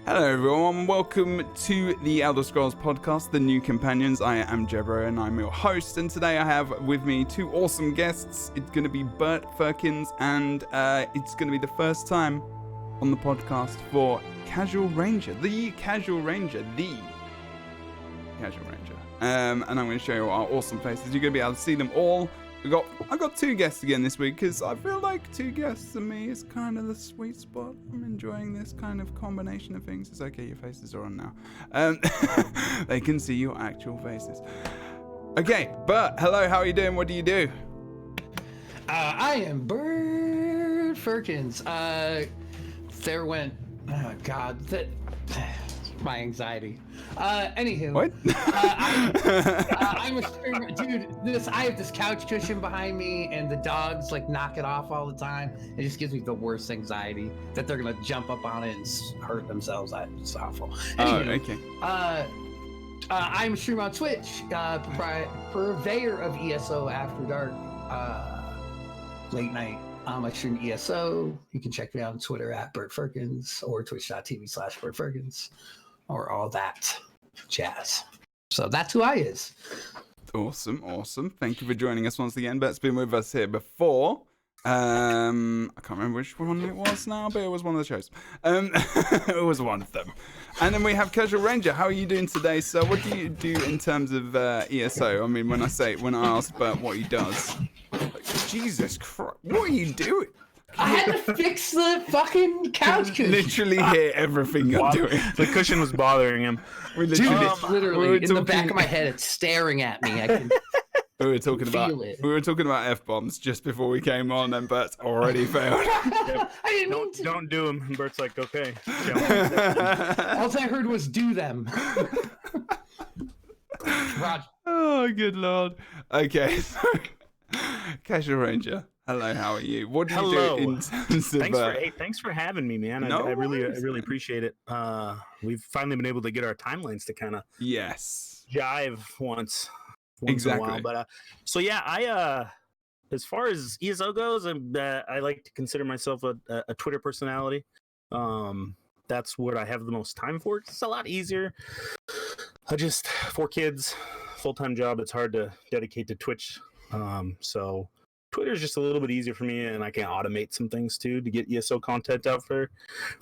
Hello everyone, welcome to the Elder Scrolls podcast, The New Companions. I am Jebro and I'm your host, and today I have with me two awesome guests. It's going to be Bert, Ferkins, and it's going to be the first time on the podcast for Casual Ranger. And I'm going to show you our awesome faces. You're going to be able to see them all. I've got two guests again this week because I feel like two guests and me is kind of the sweet spot. I'm enjoying this kind of combination of things. It's okay, your faces are on now. They can see your actual faces. Okay, Bert, hello, how are you doing? What do you do? I am Bert Ferkins. There went, oh God, my anxiety. Anywho. What? I'm a streamer. Dude, I have this couch cushion behind me and the dogs like knock it off all the time. It just gives me the worst anxiety that they're gonna jump up on it and hurt themselves. It's awful. Anywho, okay. I'm a streamer on Twitch, purveyor of ESO After Dark, late night. I stream ESO. You can check me out on Twitter at Bert Ferkins or twitch.tv/Bert Ferkins. Or all that jazz. So that's who I is. Awesome. Thank you for joining us once again. Bert's been with us here before. I can't remember which one it was now, but it was one of the shows. It was one of them. And then we have Casual Ranger. How are you doing today, sir? What do you do in terms of ESO? I mean, when I ask Bert what he does, like, Jesus Christ, what are you doing? I had to fix the fucking couch cushion. Literally hear everything I'm doing. The cushion was bothering him. Dude, it's literally in the back of my head. It's staring at me. I can we were talking feel it. We were talking about F-bombs just before we came on, and Bert's already failed. I didn't mean to. Don't do them. And Bert's like, okay. All I heard was do them. Roger. Oh, good Lord. Okay, so Casual Ranger. Hello, how are you? What do you do in terms of... Thanks for having me, man. I really appreciate it. We've finally been able to get our timelines to kind of jive once in a while. But so yeah, I as far as ESO goes, I like to consider myself a Twitter personality. That's what I have the most time for. It's a lot easier. I just 4 kids, full-time job. It's hard to dedicate to Twitch. So Twitter is just a little bit easier for me, and I can automate some things too to get ESO content out for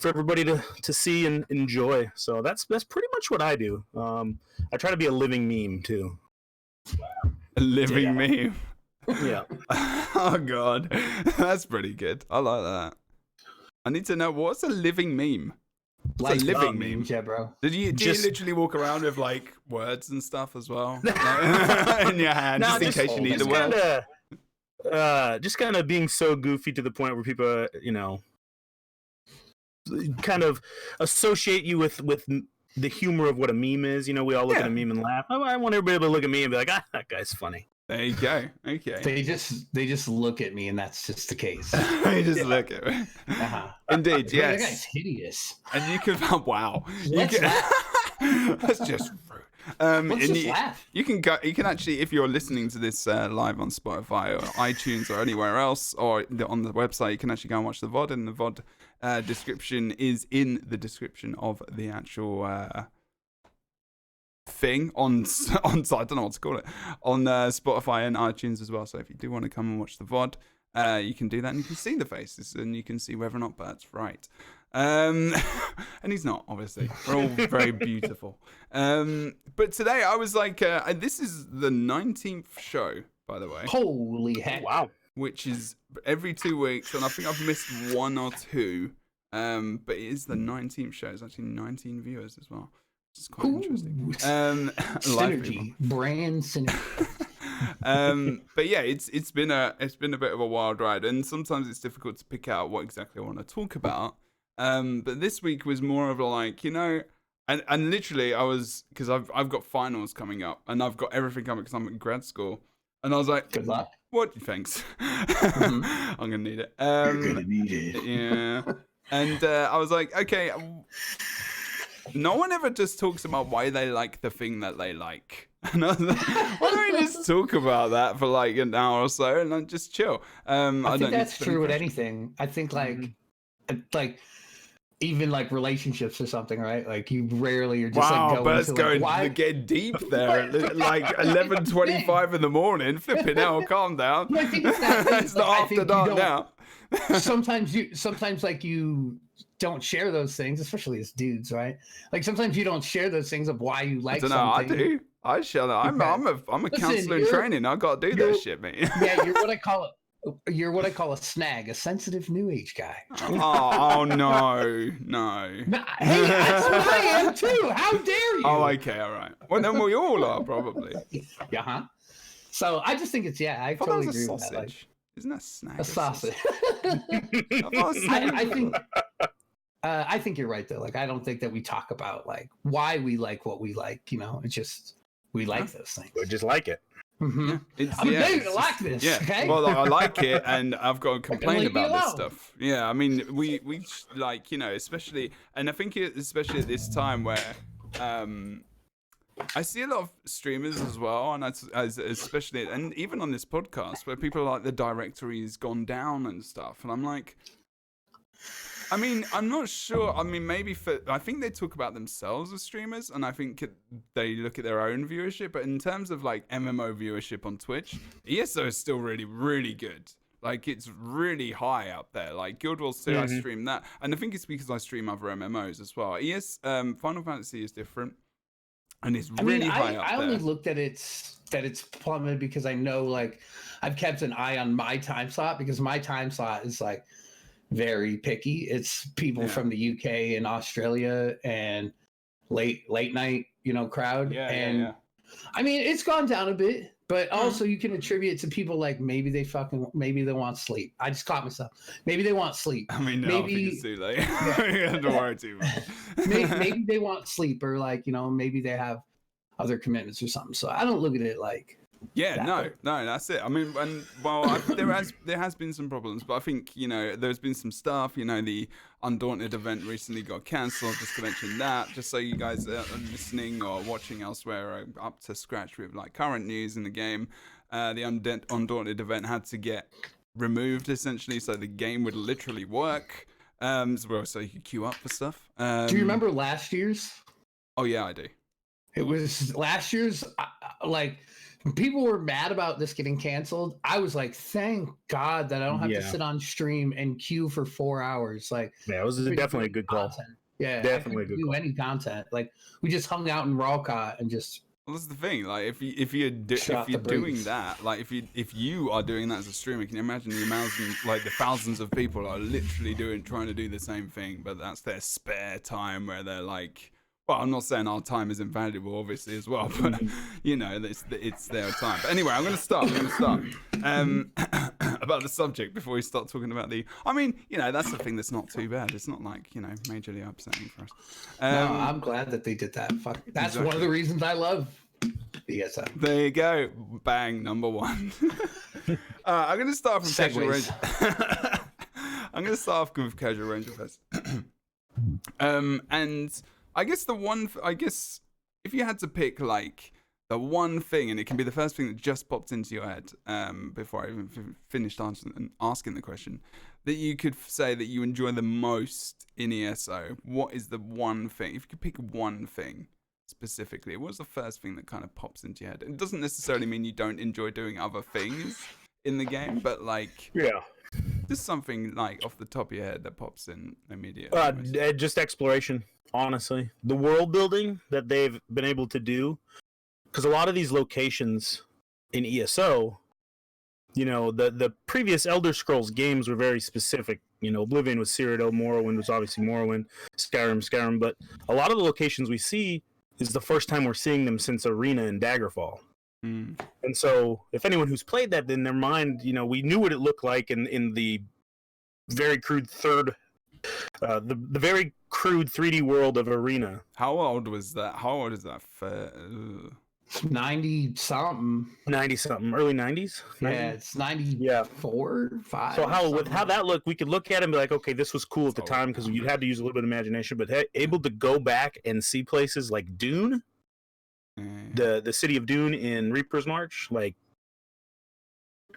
everybody to see and enjoy. So that's pretty much what I do. I try to be a living meme too. A living meme. Yeah. Oh God, that's pretty good. I like that. I need to know, what's a living meme? What's a living meme, Jebro? Do you literally walk around with like words and stuff as well, like, in your hand, just in case you need the word? Just kind of being so goofy to the point where people, kind of associate you with the humor of what a meme is. You know, we all look at a meme and laugh. I want everybody to look at me and be like, that guy's funny. There you go. Okay. They just look at me, and that's just the case. They just look at me. Indeed, yes. That guy's hideous. And you can, wow. That's just rude. Let's just laugh. You can actually, if you're listening to this live on Spotify or iTunes or anywhere else, or on the website, you can actually go and watch the VOD, and the VOD description is in the description of the actual thing on I don't know what to call it, on Spotify and iTunes as well. So if you do want to come and watch the VOD, you can do that, and you can see the faces, and you can see whether or not Bert's right. And he's not, obviously. We're all very beautiful. But today I was like, this is the 19th show, by the way. Holy heck. Wow. Which is every 2 weeks, and I think I've missed 1 or 2. But it is the 19th show. It's actually 19 viewers as well. Which is quite interesting. Synergy. Brand synergy. But yeah, it's been a bit of a wild ride, and sometimes it's difficult to pick out what exactly I want to talk about. But this week was more of a like, and literally I was, because I've got finals coming up, and I've got everything coming because I'm in grad school, and I was like, good luck. What? Thanks. I'm gonna need it. You're gonna need it. Yeah. And I was like, okay. No one ever just talks about why they like the thing that they like. And I was like, why don't we just talk about that for like an hour or so and then just chill? I think that's true with anything. I think like even like relationships or something, right? Like you rarely are just wow, like going like, get deep there at like 11:25 in the morning. Flipping hell, calm down. I think it's that thing, it's not after dark now. sometimes like you don't share those things, especially as dudes, right? Like sometimes you don't share those things of why you like something. I do. I share that. I'm a counselor in training. I got to do that shit, mate. Yeah, you're what I call it. You're what I call a snag, a sensitive new age guy. Oh no. Hey, that's what I am too. How dare you? Oh, okay, all right. Well, then we all are probably. Yeah. So I just think it's I totally agree with that. Like, isn't that snag? A sausage. I think you're right though. Like I don't think that we talk about like why we like what we like. You know, it's just we like those things. We just like it. Mm-hmm. I like this. Yeah. Okay? Well, I like it, and I've got to complain about this stuff. Yeah. I mean, we like especially, and I think especially at this time where I see a lot of streamers as well, and especially, and even on this podcast where people are like the directory's gone down and stuff, and I'm like. I mean, I'm not sure. I mean, I think they talk about themselves as streamers, and I think they look at their own viewership. But in terms of like MMO viewership on Twitch, ESO is still really, really good. Like it's really high up there. Like Guild Wars 2, I stream that, and I think it's because I stream other MMOs as well. Final Fantasy is different, and it's really high up there. I only looked at it's plummeted because I know like I've kept an eye on my time slot because my time slot is like. Very picky. It's people from the UK and Australia and late night, crowd. Yeah. I mean, it's gone down a bit, but also you can attribute it to people like maybe they want sleep. I just caught myself. Maybe they want sleep. I mean, no, maybe I think it's too late. Don't worry too much. maybe they want sleep or like, maybe they have other commitments or something. So I don't look at it like no, that's it. I mean, there has been some problems, but I think there's been some stuff. The Undaunted event recently got cancelled. Just to mention that, just so you guys are listening or watching elsewhere are up to scratch with like current news in the game. The Undaunted event had to get removed essentially, so the game would literally work. So you could queue up for stuff. Do you remember last year's? Oh yeah, I do. It was last year's. People were mad about this getting canceled. I was like, thank God that I don't have to sit on stream and queue for 4 hours. Like, yeah, it was definitely a good call. Yeah, definitely a good call. Any content. Like, we just hung out in Rawcott and just. Well, that's the thing. Like, if you're doing that, like if you are doing that as a streamer, can you imagine the thousands of people are literally trying to do the same thing, but that's their spare time where they're like. Well, I'm not saying our time is invaluable, obviously, as well, but it's their time. But anyway, I'm going to start about the subject before we start talking about I mean, that's the thing that's not too bad. It's not like majorly upsetting for us. No, I'm glad that they did that. Fuck, that's one of the reasons I love ESO. There you go, bang, number one. I'm going to start from Casual Ranger. I'm going to start off with Casual Ranger first, and. I guess if you had to pick like the one thing, and it can be the first thing that just popped into your head before I even finished asking the question, that you could say that you enjoy the most in ESO, what is the one thing? If you could pick one thing specifically, what's the first thing that kind of pops into your head? It doesn't necessarily mean you don't enjoy doing other things in the game, but like... Yeah. Just something like off the top of your head that pops in immediately. Just exploration, honestly. The world building that they've been able to do, because a lot of these locations in ESO, the previous Elder Scrolls games were very specific. Oblivion was Cyrodiil, Morrowind was obviously Morrowind, Skyrim, but a lot of the locations we see is the first time we're seeing them since Arena and Daggerfall. And so if anyone who's played that, in their mind, we knew what it looked like in the very crude the very crude 3D world of Arena. How old was that? How old is that? 90 something, early 90s. Yeah, it's 94, 5. So how that looked, we could look at it and be like, okay, this was cool at the time because you had to use a little bit of imagination, but able to go back and see places like Dune. The city of Dune in Reaper's March, like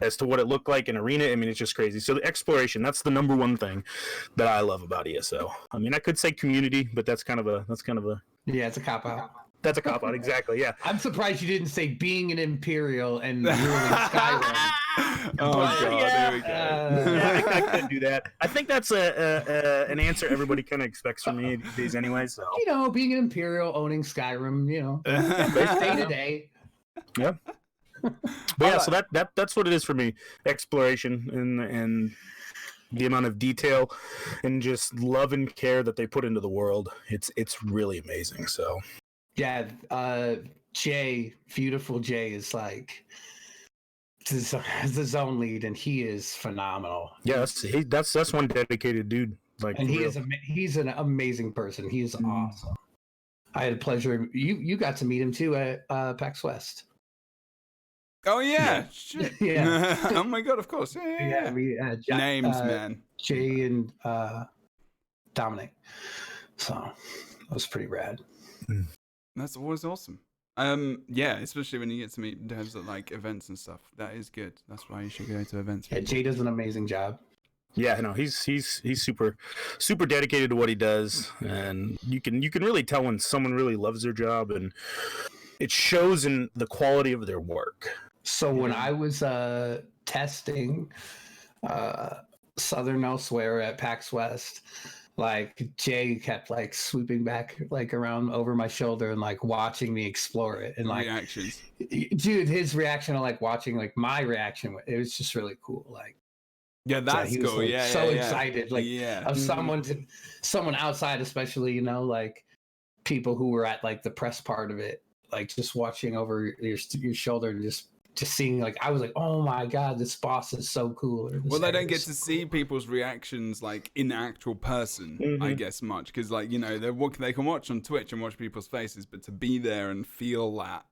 as to what it looked like in Arena. I mean, it's just crazy. So the exploration, that's the number one thing that I love about ESO. I mean, I could say community, but that's kind of a yeah, it's a cop out. That's a cop out, exactly. Yeah. I'm surprised you didn't say being an Imperial and ruling Skyrim. Oh god, yeah, there we go. I could do that. I think that's an answer everybody kind of expects from me these days, anyway. So being an Imperial, owning Skyrim, day to day. Yeah. But yeah, so that's what it is for me. Exploration and the amount of detail and just love and care that they put into the world. It's really amazing. So yeah, beautiful Jay is like the zone lead, and he is phenomenal. Yeah, that's one dedicated dude. Like, and he's an amazing person. He is awesome. I had a pleasure. You got to meet him too at PAX West. Oh yeah. Yeah. Oh my god, of course. Yeah. Names, man. Jay and Dominic. So that was pretty rad. That's always awesome. Yeah, especially when you get to meet devs at like events and stuff. That is good. That's why you should go to events. Yeah, Jay does an amazing job. Yeah, no, he's super dedicated to what he does, and you can really tell when someone really loves their job, and it shows in the quality of their work. So when I was testing Southern Elsewhere at PAX West, like Jay kept like swooping back like around over my shoulder and like watching me explore it, and like reactions. Dude, his reaction to like watching like my reaction, it was just really cool. Like, yeah, that's cool. Like, yeah, so yeah, excited, like of someone outside, especially like people who were at like the press part of it, like just watching over your shoulder and just seeing, like, I was like, oh my god, this boss is so cool. Well, they don't get to see people's reactions like in actual person, I guess, much, because like, they can watch on Twitch and watch people's faces, but to be there and feel that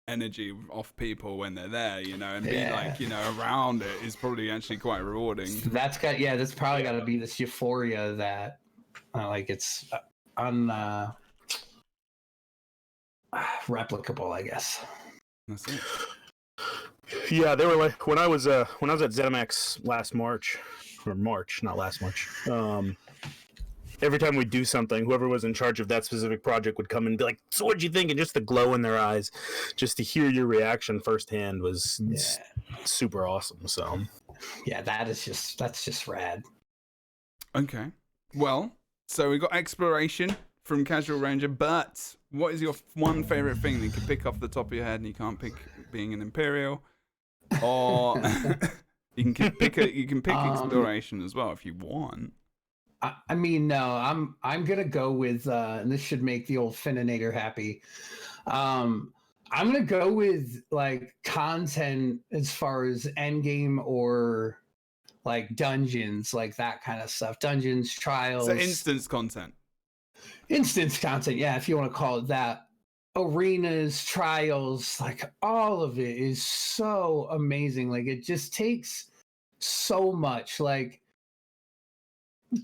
energy off people when they're there, and be like, around it is probably actually quite rewarding. That's probably got to be this euphoria that like it's replicable, I guess. That's it. Yeah, they were like when I was at ZeniMax last March, not last March. Every time we do something, whoever was in charge of that specific project would come and be like, "So what'd you think?" And just the glow in their eyes, just to hear your reaction firsthand was super awesome. So, yeah, that's just rad. Okay, well, so we got exploration from Casual Ranger, but what is your one favorite thing that you can pick off the top of your head and you can't pick being an Imperial? Or you can pick exploration as well if you want. I mean, no, I'm gonna go with and this should make the old Fininator happy. I'm gonna go with like content as far as endgame or like dungeons, like that kind of stuff. Dungeons, trials. So instance content, yeah, if you want to call it that. Arenas, trials, like all of it is so amazing. Like it just takes so much, like,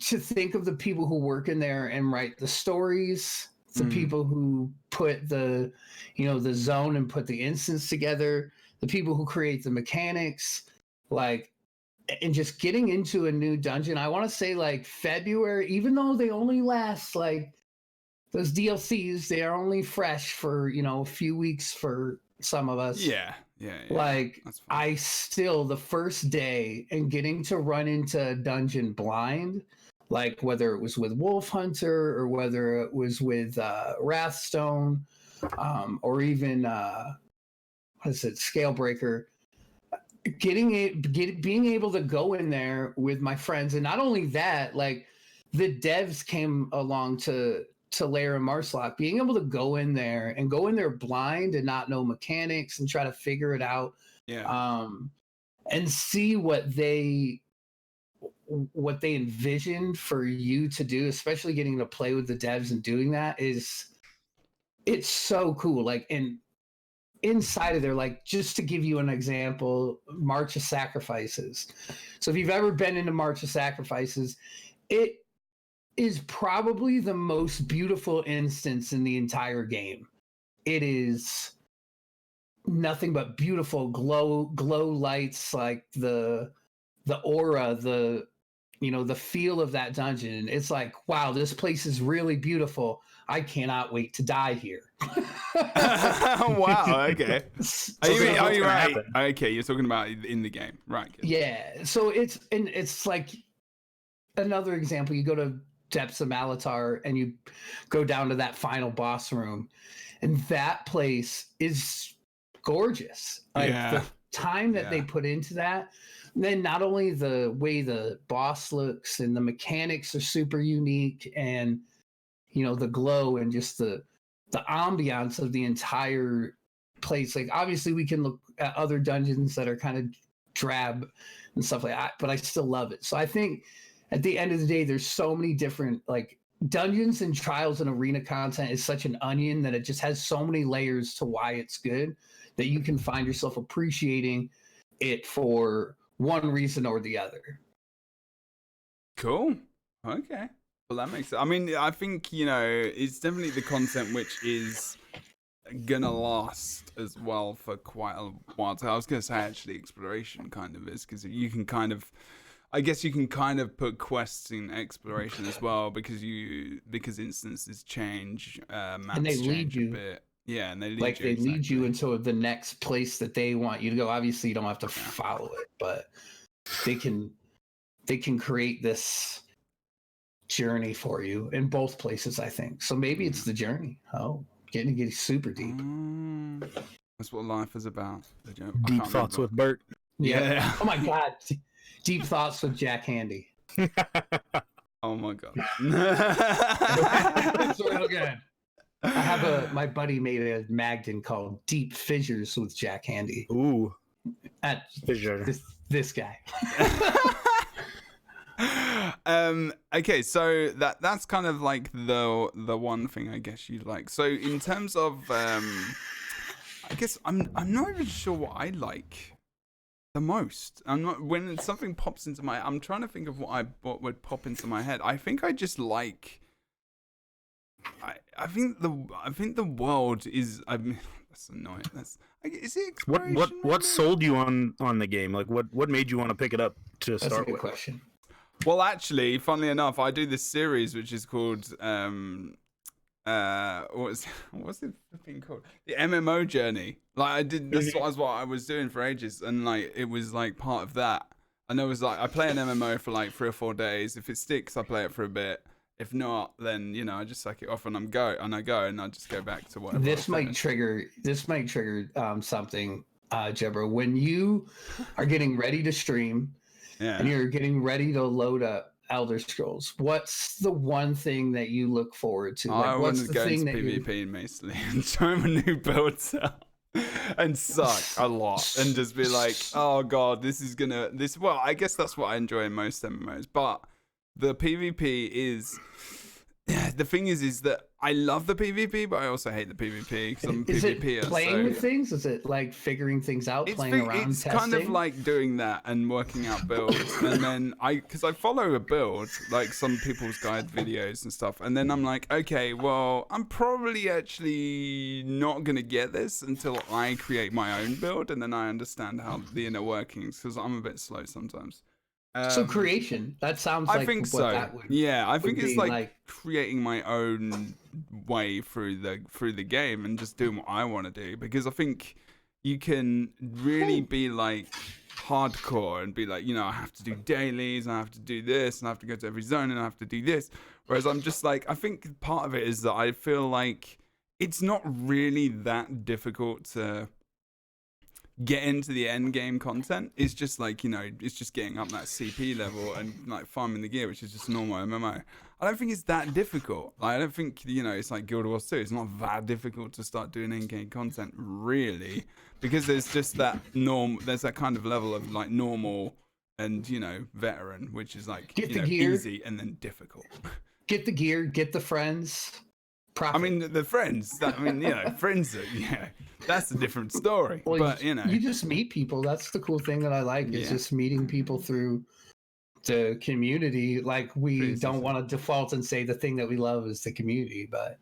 to think of the people who work in there and write the stories, the people who put the zone and put the instance together, the people who create the mechanics, like, and just getting into a new dungeon. I want to say like February, even though they only last like those DLCs, they are only fresh for, a few weeks for some of us. Yeah. Like, I still, the first day and getting to run into dungeon blind, like whether it was with Wolf Hunter or whether it was with Wrathstone, or even, Scalebreaker, being able to go in there with my friends. And not only that, like the devs came along to Lair and Marslok, being able to go in there blind and not know mechanics and try to figure it out, and see what they envisioned for you to do, especially getting to play with the devs and doing that it's so cool. Like, and inside of there, like, just to give you an example, March of Sacrifices. So if you've ever been into March of Sacrifices, it is probably the most beautiful instance in the entire game. It is nothing but beautiful glow lights, like the aura, the feel of that dungeon. It's like, wow, this place is really beautiful. I cannot wait to die here. Wow. Okay. Are you right? Okay, you're talking about in the game, right? Good. Yeah. So it's like another example. You go to Depths of Malatar and you go down to that final boss room, and that place is gorgeous. Like the time that they put into that. And then not only the way the boss looks and the mechanics are super unique, and the glow and just the ambiance of the entire place. Like obviously we can look at other dungeons that are kind of drab and stuff like that, but I still love it. So I think at the end of the day, there's so many different like dungeons and trials and arena content is such an onion that it just has so many layers to why it's good that you can find yourself appreciating it for one reason or the other. Cool. Okay. Well, that makes sense. I mean, I think, it's definitely the content which is gonna last as well for quite a while. So I was gonna say actually exploration kind of is, because you can kind of, I guess you can kind of put quests in exploration as well, because instances change, maps and they lead change you a bit. Yeah, and they lead like you. They exactly. lead you into the next place that they want you to go. Obviously, you don't have to follow it, but they can create this journey for you in both places, I think. So maybe it's the journey. Oh, getting super deep. That's what life is about. Deep thoughts with Bert. Yeah. Oh my God. Deep thoughts with Jack Handy. Oh my God. It's real good. I have my buddy made a Magden called Deep Fissures with Jack Handy. Ooh. At Fissure. This guy. Okay, so that's kind of like the one thing I guess you like. So in terms of I guess I'm not even sure what I like the most. I'm not, when something pops into I'm trying to think of what would pop into my head. I think I just like I think the world is, I mean, that's annoying. Is it exploration? What sold you on the game? Like what made you want to pick it up to start with? That's a good question. Well, actually, funnily enough, I do this series which is called what's the thing called? The MMO journey. Like this was what I was doing for ages, and like it was like part of that. And it was like I play an MMO for like 3 or 4 days. If it sticks, I play it for a bit. If not, then I just suck it off and I go and I just go back to whatever. This might trigger something, Jebro. When you are getting ready to stream, and you're getting ready to load up Elder Scrolls, what's the one thing that you look forward to? Like, I want what's to go into PvP mostly and try my new builds out and suck a lot and just be like, oh God, well, I guess that's what I enjoy in most MMOs, but the PvP is, the thing is that I love the PvP, but I also hate the PVP because I'm Is PvP. It playing with things? Is it like figuring things out, playing around, it's testing? kind of like doing that and working out builds. And then because I follow a build, like some people's guide videos and stuff. And then I'm like, okay, well, I'm probably actually not going to get this until I create my own build. And then I understand how the inner workings, because I'm a bit slow sometimes. So creation, that sounds like I think what so. That would, I think it's like creating my own way through the game and just doing what I want to do, because I think you can really be like hardcore and be like, I have to do dailies and I have to do this and I have to go to every zone and I have to do this, whereas I'm just like, I think part of it is that I feel like it's not really that difficult to get into the end game content. It's just like, it's just getting up that CP level and like farming the gear, which is just normal MMO. I don't think it's that difficult. Like, I don't think, it's like Guild Wars 2. It's not that difficult to start doing end game content, really, because there's just that there's that kind of level of like normal and, veteran, which is like, get the gear, easy and then difficult. Get the gear, get the friends. Profit. I mean, the friends. Friends are, that's a different story. Well, but you just meet people. That's the cool thing that I like. Is just meeting people through the community. Like, we don't want to default and say the thing that we love is the community, but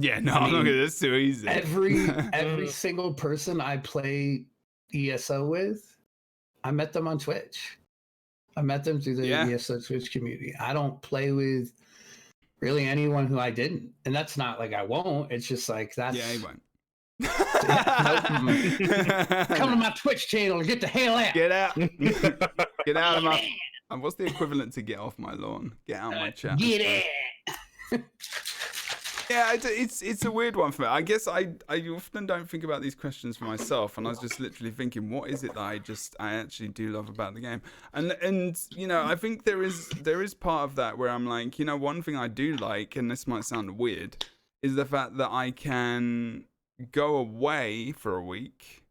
Yeah, no, I'm not gonna. That's too easy. Every single person I play ESO with, I met them on Twitch. I met them through the ESO Twitch community. I don't play with really anyone who I didn't, and that's not like I won't. It's just like that's. Yeah, you won't. Come to my Twitch channel and get the hell out. Get out. Get out of my. What's the equivalent to get off my lawn? Get out of my chat. Get out. Yeah, it's a weird one for me. I guess I often don't think about these questions for myself, and I was just literally thinking, what is it that I actually do love about the game? And you know, I think there is part of that where I'm like, you know, one thing I do like, and this might sound weird, is the fact that I can go away for a week,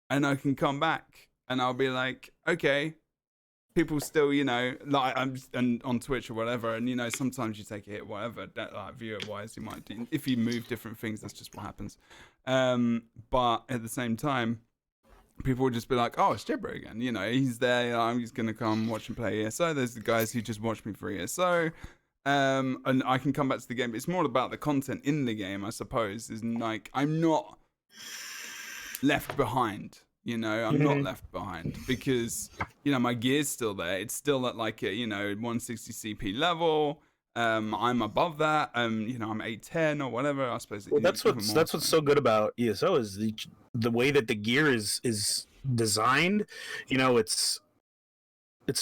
and I can come back, and I'll be like, okay. People still, you know, like and on Twitch or whatever, and you know, sometimes you take a hit, whatever. That like viewer-wise, you might do. If you move different things, that's just what happens. But at the same time, people will just be like, "Oh, it's Jebro again." You know, he's there. You know, I'm just gonna come watch and play ESO. There's the guys who just watch me for ESO, and I can come back to the game. It's more about the content in the game, I suppose. Is like I'm not left behind. You know, I'm not left behind because, you know, my gear's still there. It's still at like a, you know, 160 CP level. I'm above that. You know, I'm 810 or whatever. I suppose. Well, that's what's so good about ESO is the way that the gear is designed. You know, it's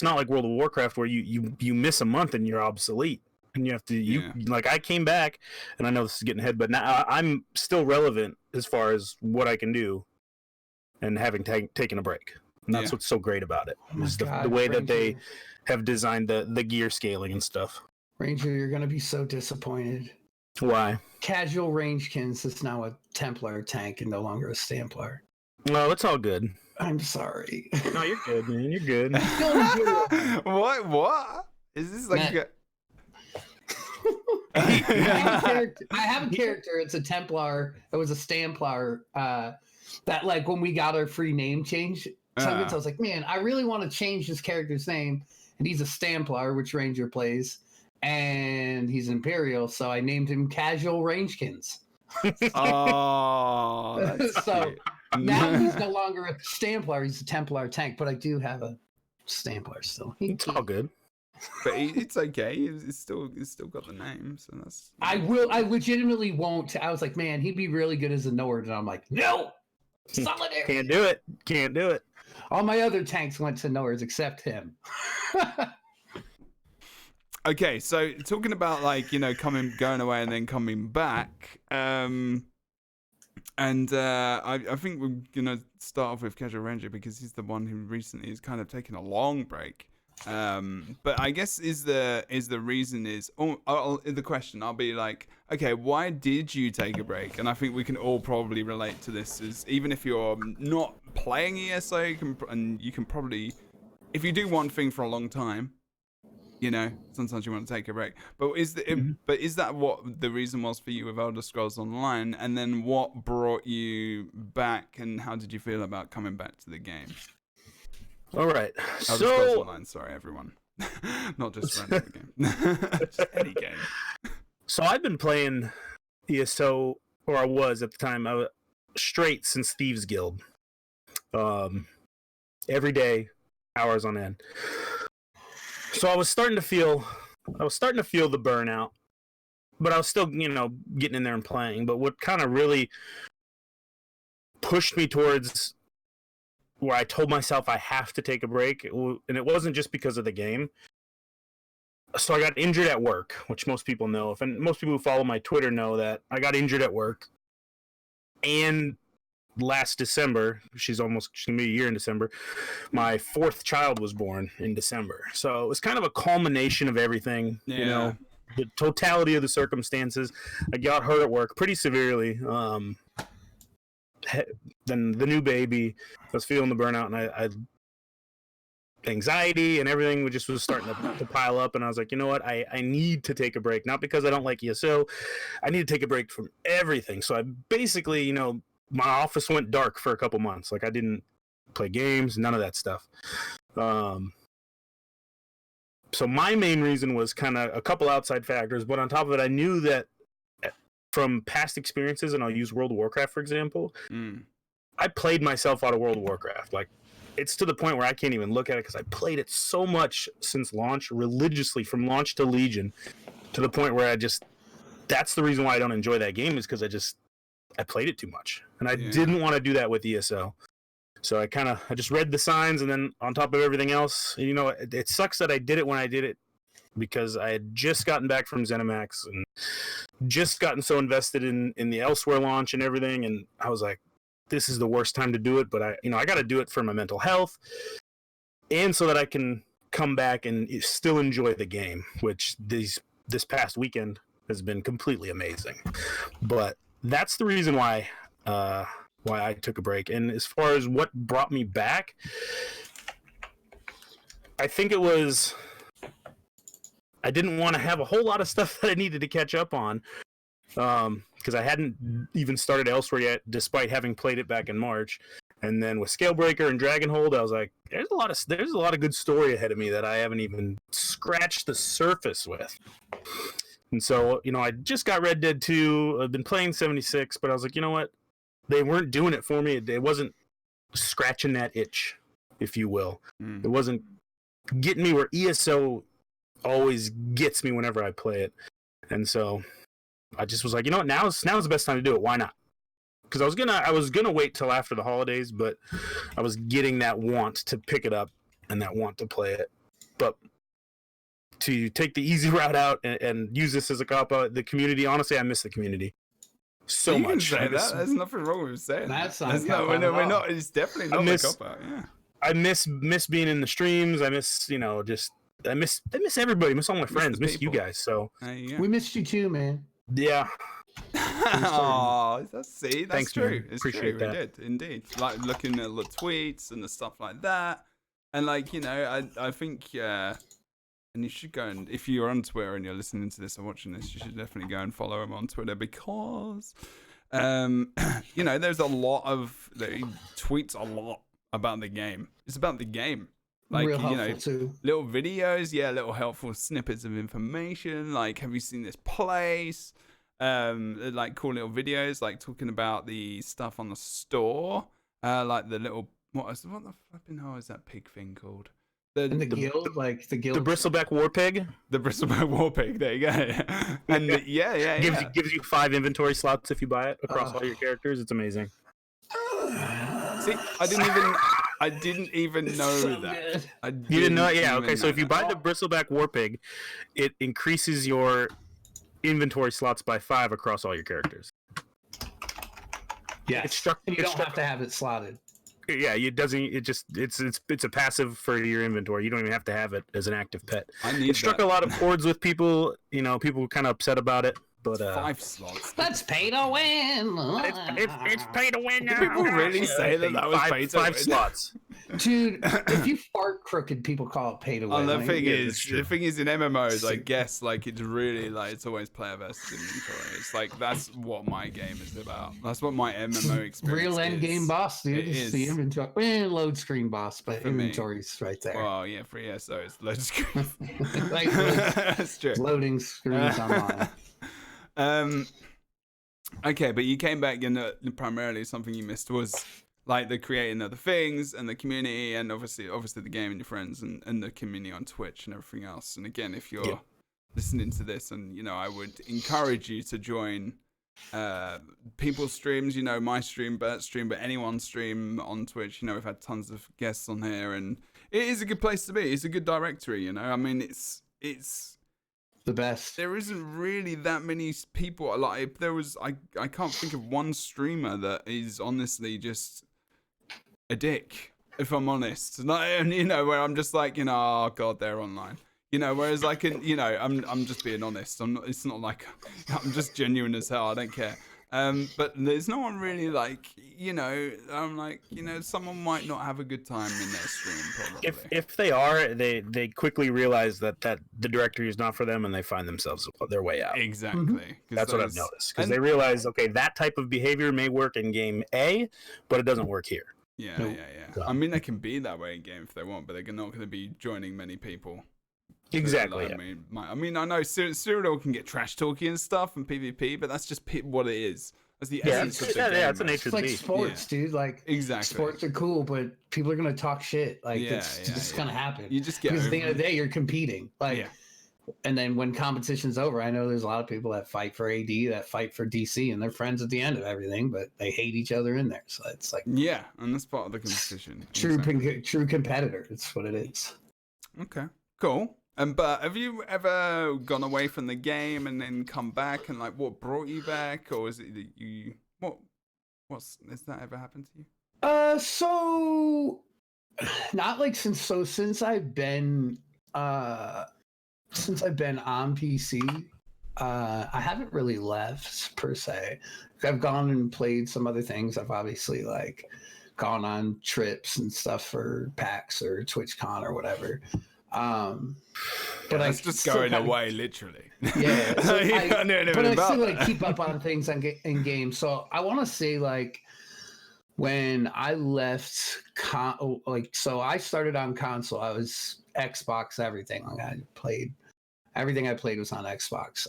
not like World of Warcraft where you miss a month and you're obsolete. And you have to like I came back, and I know this is getting ahead, but now I'm still relevant as far as what I can do. And having taken a break. And that's what's so great about it. Is the way that they have designed the gear scaling and stuff. Ranger, you're going to be so disappointed. Why? Casual Rangekins is now a Templar tank and no longer a Stamplar. No, it's all good. I'm sorry. No, you're good, man. You're good. What? Is this like I have a character. It's a Templar. It was a Stamplar. That like when we got our free name change, I was like, man, I really want to change this character's name. And he's a Stamplar, which Ranger plays, and he's Imperial, so I named him Casual Rangekins. Oh, that's so cute. Now he's no longer a Stamplar; he's a Templar tank. But I do have a Stamplar still. It's all good. But it's okay. It's still got the name, so that's. I legitimately won't. I was like, man, he'd be really good as a Nord, and I'm like, no. Solidarity. Can't do it. All my other tanks went to Nords except him. Okay, so talking about like, you know, going away and then coming back, I think we're gonna start off with Casual Ranger because he's the one who recently has kind of taken a long break. But I guess the reason is the question. I'll be like, okay, why did you take a break? And I think we can all probably relate to this. Is even if you're not playing ESO, you can probably, if you do one thing for a long time, you know, sometimes you want to take a break. But is that what the reason was for you with Elder Scrolls Online? And then what brought you back? And how did you feel about coming back to the game? All right. Elder Scrolls Online, sorry everyone. Not just random game. Just any game. So I've been playing ESO, or I was at the time, straight since Thieves Guild. Every day, hours on end. So I was starting to feel the burnout, but I was still, you know, getting in there and playing. But what kind of really pushed me towards where I told myself I have to take a break, and it wasn't just because of the game. So I got injured at work, which most people know. And most people who follow my Twitter know that I got injured at work. And last December, she's gonna be a year in December, my fourth child was born in December. So it was kind of a culmination of everything, you know, the totality of the circumstances. I got hurt at work pretty severely. Then the new baby, I was feeling the burnout, and I anxiety and everything was starting to pile up, and I was like, you know what, I need to take a break, not because I don't like ESO, I need to take a break from everything. So I basically, you know, my office went dark for a couple months. Like I didn't play games, none of that stuff. So my main reason was kind of a couple outside factors, but on top of it, I knew that from past experiences, and I'll use World of Warcraft for example. Mm. I played myself out of World of Warcraft. Like, it's to the point where I can't even look at it because I played it so much since launch, religiously from launch to Legion, to the point where that's the reason why I don't enjoy that game, is because I played it too much, and I didn't want to do that with ESO. So I just read the signs, and then on top of everything else, it sucks that I did it when I did it, because I had just gotten back from ZeniMax and just gotten so invested in the Elsewhere launch and everything, and I was like, this is the worst time to do it, but I got to do it for my mental health and so that I can come back and still enjoy the game, which this past weekend has been completely amazing. But that's the reason why I took a break. And as far as what brought me back, I think it was I didn't want to have a whole lot of stuff that I needed to catch up on. Because I hadn't even started Elsewhere yet, despite having played it back in March. And then with Scalebreaker and Dragonhold, I was like, there's a lot of good story ahead of me that I haven't even scratched the surface with. And so, I just got Red Dead 2. I've been playing 76, but I was like, you know what? They weren't doing it for me. It wasn't scratching that itch, if you will. It wasn't getting me where ESO always gets me whenever I play it. And so I just was like, you know what, now's the best time to do it. Why not? Because I was gonna wait till after the holidays, but I was getting that want to pick it up and that want to play it. But to take the easy route out and use this as a cop out, the community, honestly, I miss the community so you much. Can say that. There's nothing wrong with saying that's that. we're not. It's definitely not a cop out. Yeah. I miss being in the streams. I miss I miss everybody. I miss all my friends. Miss you guys. So we missed you too, man. Yeah. Oh, that's Thanks, true. Man. It's Appreciate true. that. We did indeed. Like looking at the tweets and the stuff like that, and like I think and you should go and if you're on Twitter and you're listening to this or watching this, you should definitely go and follow him on Twitter because there's a lot of he tweets a lot about the game. It's about the game. Like, real helpful too. Little videos, little helpful snippets of information. Like, have you seen this place? Like cool little videos, like talking about the stuff on the store. Like the little what the flipping hell is that pig thing called? The guild. The Bristleback War Pig. The Bristleback War Pig. There you go. And gives you 5 inventory slots if you buy it across all your characters. It's amazing. See, I didn't even know that. You didn't know? Yeah. Okay. So if you buy the Bristleback War Pig, it increases your inventory slots by 5 across all your characters. Yeah. You don't have to have it slotted. Yeah, it doesn't. It's a passive for your inventory. You don't even have to have it as an active pet. It struck a lot of chords with people. People were kind of upset about it. But 5 slots. That's pay to win. It's pay to win. Did people really say that was pay to win? 5 slots. Dude, if you fart crooked, people call it pay to win. The thing is in MMOs, I guess, like it's really like it's always player versus inventory. It's like that's what my game is about. That's what my MMO experience real is. end game boss, dude. It's the inventory. Load screen boss, but inventory's right there. Well, yeah, for ESO, it's load screen. That's true. Loading screens online. Okay, but you came back and primarily something you missed was like the creating other things and the community and obviously the game and your friends and the community on Twitch and everything else. And again, if you're listening to this and I would encourage you to join people's streams, my stream, Bert's stream, but anyone's stream on Twitch. We've had tons of guests on here and it is a good place to be. It's a good directory, I mean it's the best. There isn't really that many people. Like if there was, I can't think of one streamer that is honestly just a dick. If I'm honest, where I'm just like, oh god, they're online. Whereas I can, I'm just being honest. It's not like I'm just genuine as hell. I don't care. But there's no one really like, I'm like, someone might not have a good time in their stream probably. If they are, they quickly realize that the directory is not for them and they find themselves their way out. Exactly. Mm-hmm. That's what I've noticed. Because they realize, okay, that type of behavior may work in game A, but it doesn't work here. Yeah. I mean, they can be that way in game if they want, but they're not going to be joining many people. Exactly. Like, I mean, I know Cyrodiil can get trash talking and stuff and PvP, but that's just what it is. That's the essence of the game. Yeah, it's a nature It's like sports, dude. Like, exactly. Sports are cool, but people are gonna talk shit. Like, it's just gonna happen. You just get because at the end of the day, you're competing. Like, and then when competition's over, I know there's a lot of people that fight for AD, that fight for DC, and they're friends at the end of everything, but they hate each other in there. So it's like, and that's part of the competition. True competitor. It's what it is. Okay, cool. But have you ever gone away from the game and then come back, and like what brought you back, or is it that you has that ever happened to you? So not like since I've been on PC, I haven't really left per se. I've gone and played some other things. I've obviously like gone on trips and stuff for PAX or TwitchCon or whatever. But that's just going away, literally. Yeah, so I still like keep up on things in games. So I want to say like when I left, so I started on console. I was Xbox everything. Like everything I played was on Xbox.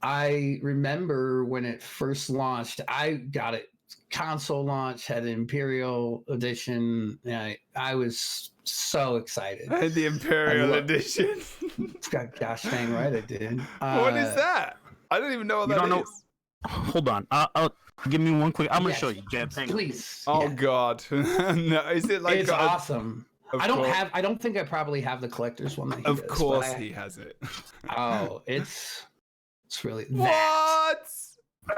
I remember when it first launched. I got it. Console launch, had an Imperial Edition. I was so excited. I had the Imperial Edition. Gosh dang right I did. What is that? I don't even know what that is. Hold on. I'll give me one quick. I'm gonna show you, Jeb. Please. Oh God. No, is it like? It's awesome. I don't think I probably have the collector's one. Of course, he has it. Oh, it's really what?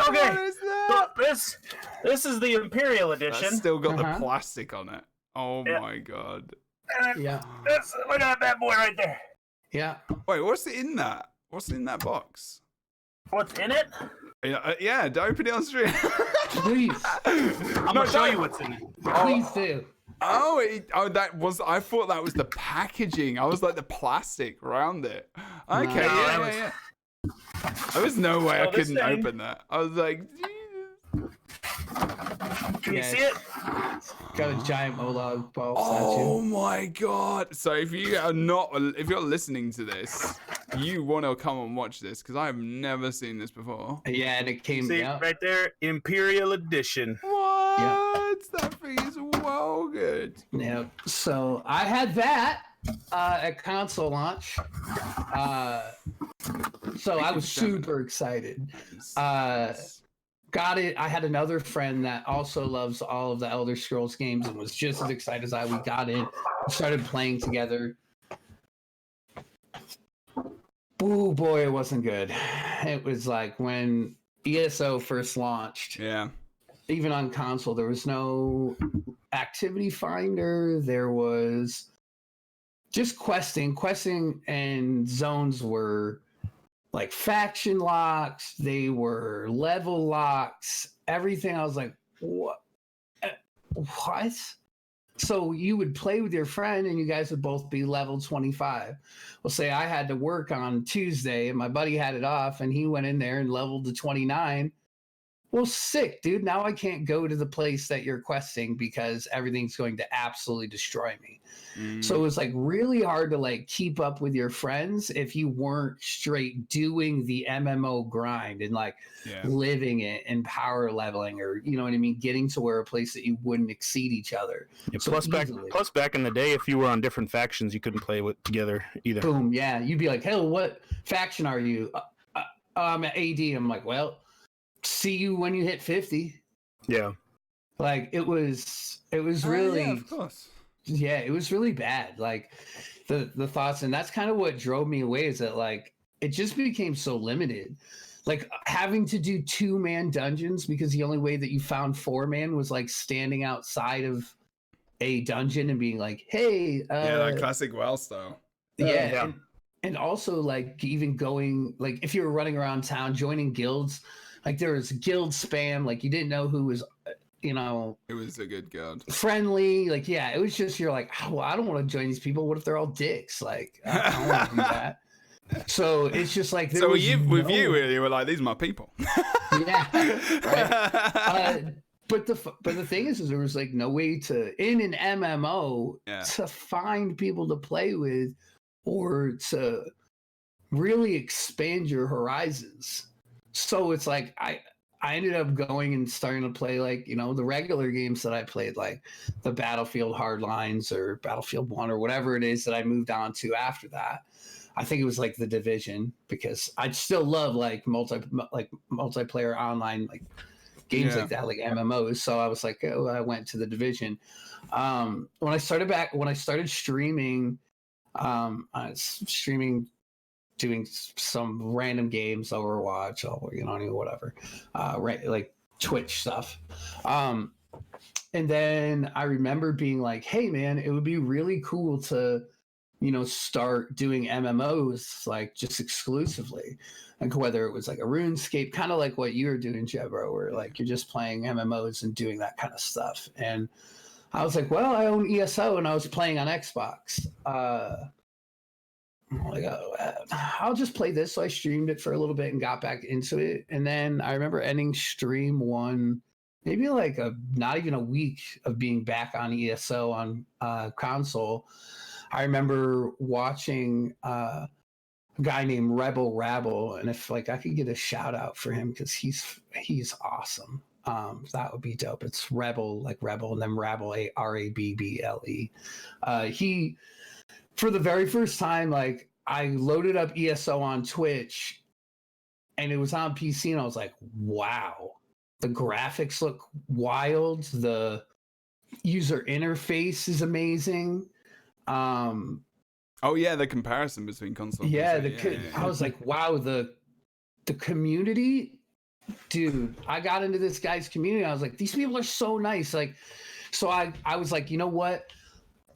Okay, what is that? This is the Imperial Edition. That's still got the plastic on it. Oh my God. Yeah. Look at that boy right there. Yeah. Wait, what's in that? What's in that box? What's in it? Yeah, open it on stream. Please. I'm gonna show you what's in it. Please do. That was. I thought that was the packaging. I was like the plastic around it. Okay, yeah. There was no way I couldn't open that. I was like, Jesus. Can you see it? Got a giant Molag ball statue. Oh statue. my God! So if you're listening to this, you want to come and watch this because I have never seen this before. Yeah, and it came out right there, Imperial Edition. What? Yeah. That thing is well good. Yeah. So I had that at console launch. So I was super excited. Got it. I had another friend that also loves all of the Elder Scrolls games and was just as excited as I. We got in, started playing together. Oh boy, it wasn't good. It was like when ESO first launched. Yeah. Even on console, there was no activity finder. There was just questing. Questing and zones were like faction locks. They were level locks. Everything. I was like, what? What? So you would play with your friend and you guys would both be level 25. Well, say I had to work on Tuesday and my buddy had it off and he went in there and leveled to 29. Well, sick, dude. Now I can't go to the place that you're questing because everything's going to absolutely destroy me. So it was like really hard to like keep up with your friends if you weren't straight doing the MMO grind and like living it and power leveling, or you know what I mean, getting to where a place that you wouldn't exceed each other. Yeah, so plus back in the day, if you were on different factions, you couldn't play together either. Boom, yeah. You'd be like, "Hey, what faction are you?" I'm at AD. I'm like, "Well, see you when you hit 50." Yeah. Like it was really yeah, of course. Yeah, it was really bad. Like the thoughts, and that's kind of what drove me away, is that like it just became so limited. Like having to do 2-man dungeons because the only way that you found 4-man was like standing outside of a dungeon and being like, "Hey, like classic WoW style." Yeah. And also like even going, like if you were running around town joining guilds, like there was guild spam, like you didn't know who was, you know, it was a good guild, friendly. Like, yeah, it was just, you're like, oh, well, I don't want to join these people. What if they're all dicks? Like, I don't want to do that. So it's just like, you were like, these are my people. Yeah. Right? But the thing is there was like no way to, in an MMO, to find people to play with or to really expand your horizons. So it's like I ended up going and starting to play like, the regular games that I played, like the Battlefield Hardlines or Battlefield 1 or whatever it is that I moved on to after that. I think it was like The Division, because I still love like multiplayer online like games like that, like MMOs. So I was like, I went to The Division. When I started streaming, I was streaming, doing some random games, Overwatch, or whatever, like Twitch stuff. And then I remember being like, hey man, it would be really cool to, start doing MMOs like just exclusively. Like whether it was like a RuneScape, kind of like what you were doing, Jebro, where like you're just playing MMOs and doing that kind of stuff. And I was like, well, I own ESO and I was playing on Xbox. I'm like, I'll just play this. So I streamed it for a little bit and got back into it. And then I remember ending stream one, maybe like not even a week of being back on ESO on console. I remember watching a guy named Rebel Rabble, and if like I could get a shout out for him because he's awesome. That would be dope. It's Rebel, like Rebel, and then Rabble, Rabble. He, for the very first time, like I loaded up ESO on Twitch, and it was on PC, and I was like, wow, the graphics look wild. The user interface is amazing. Oh yeah, the comparison between console. I was like, wow, the community, dude. I got into this guy's community. I was like, these people are so nice. Like, so I was like, you know what?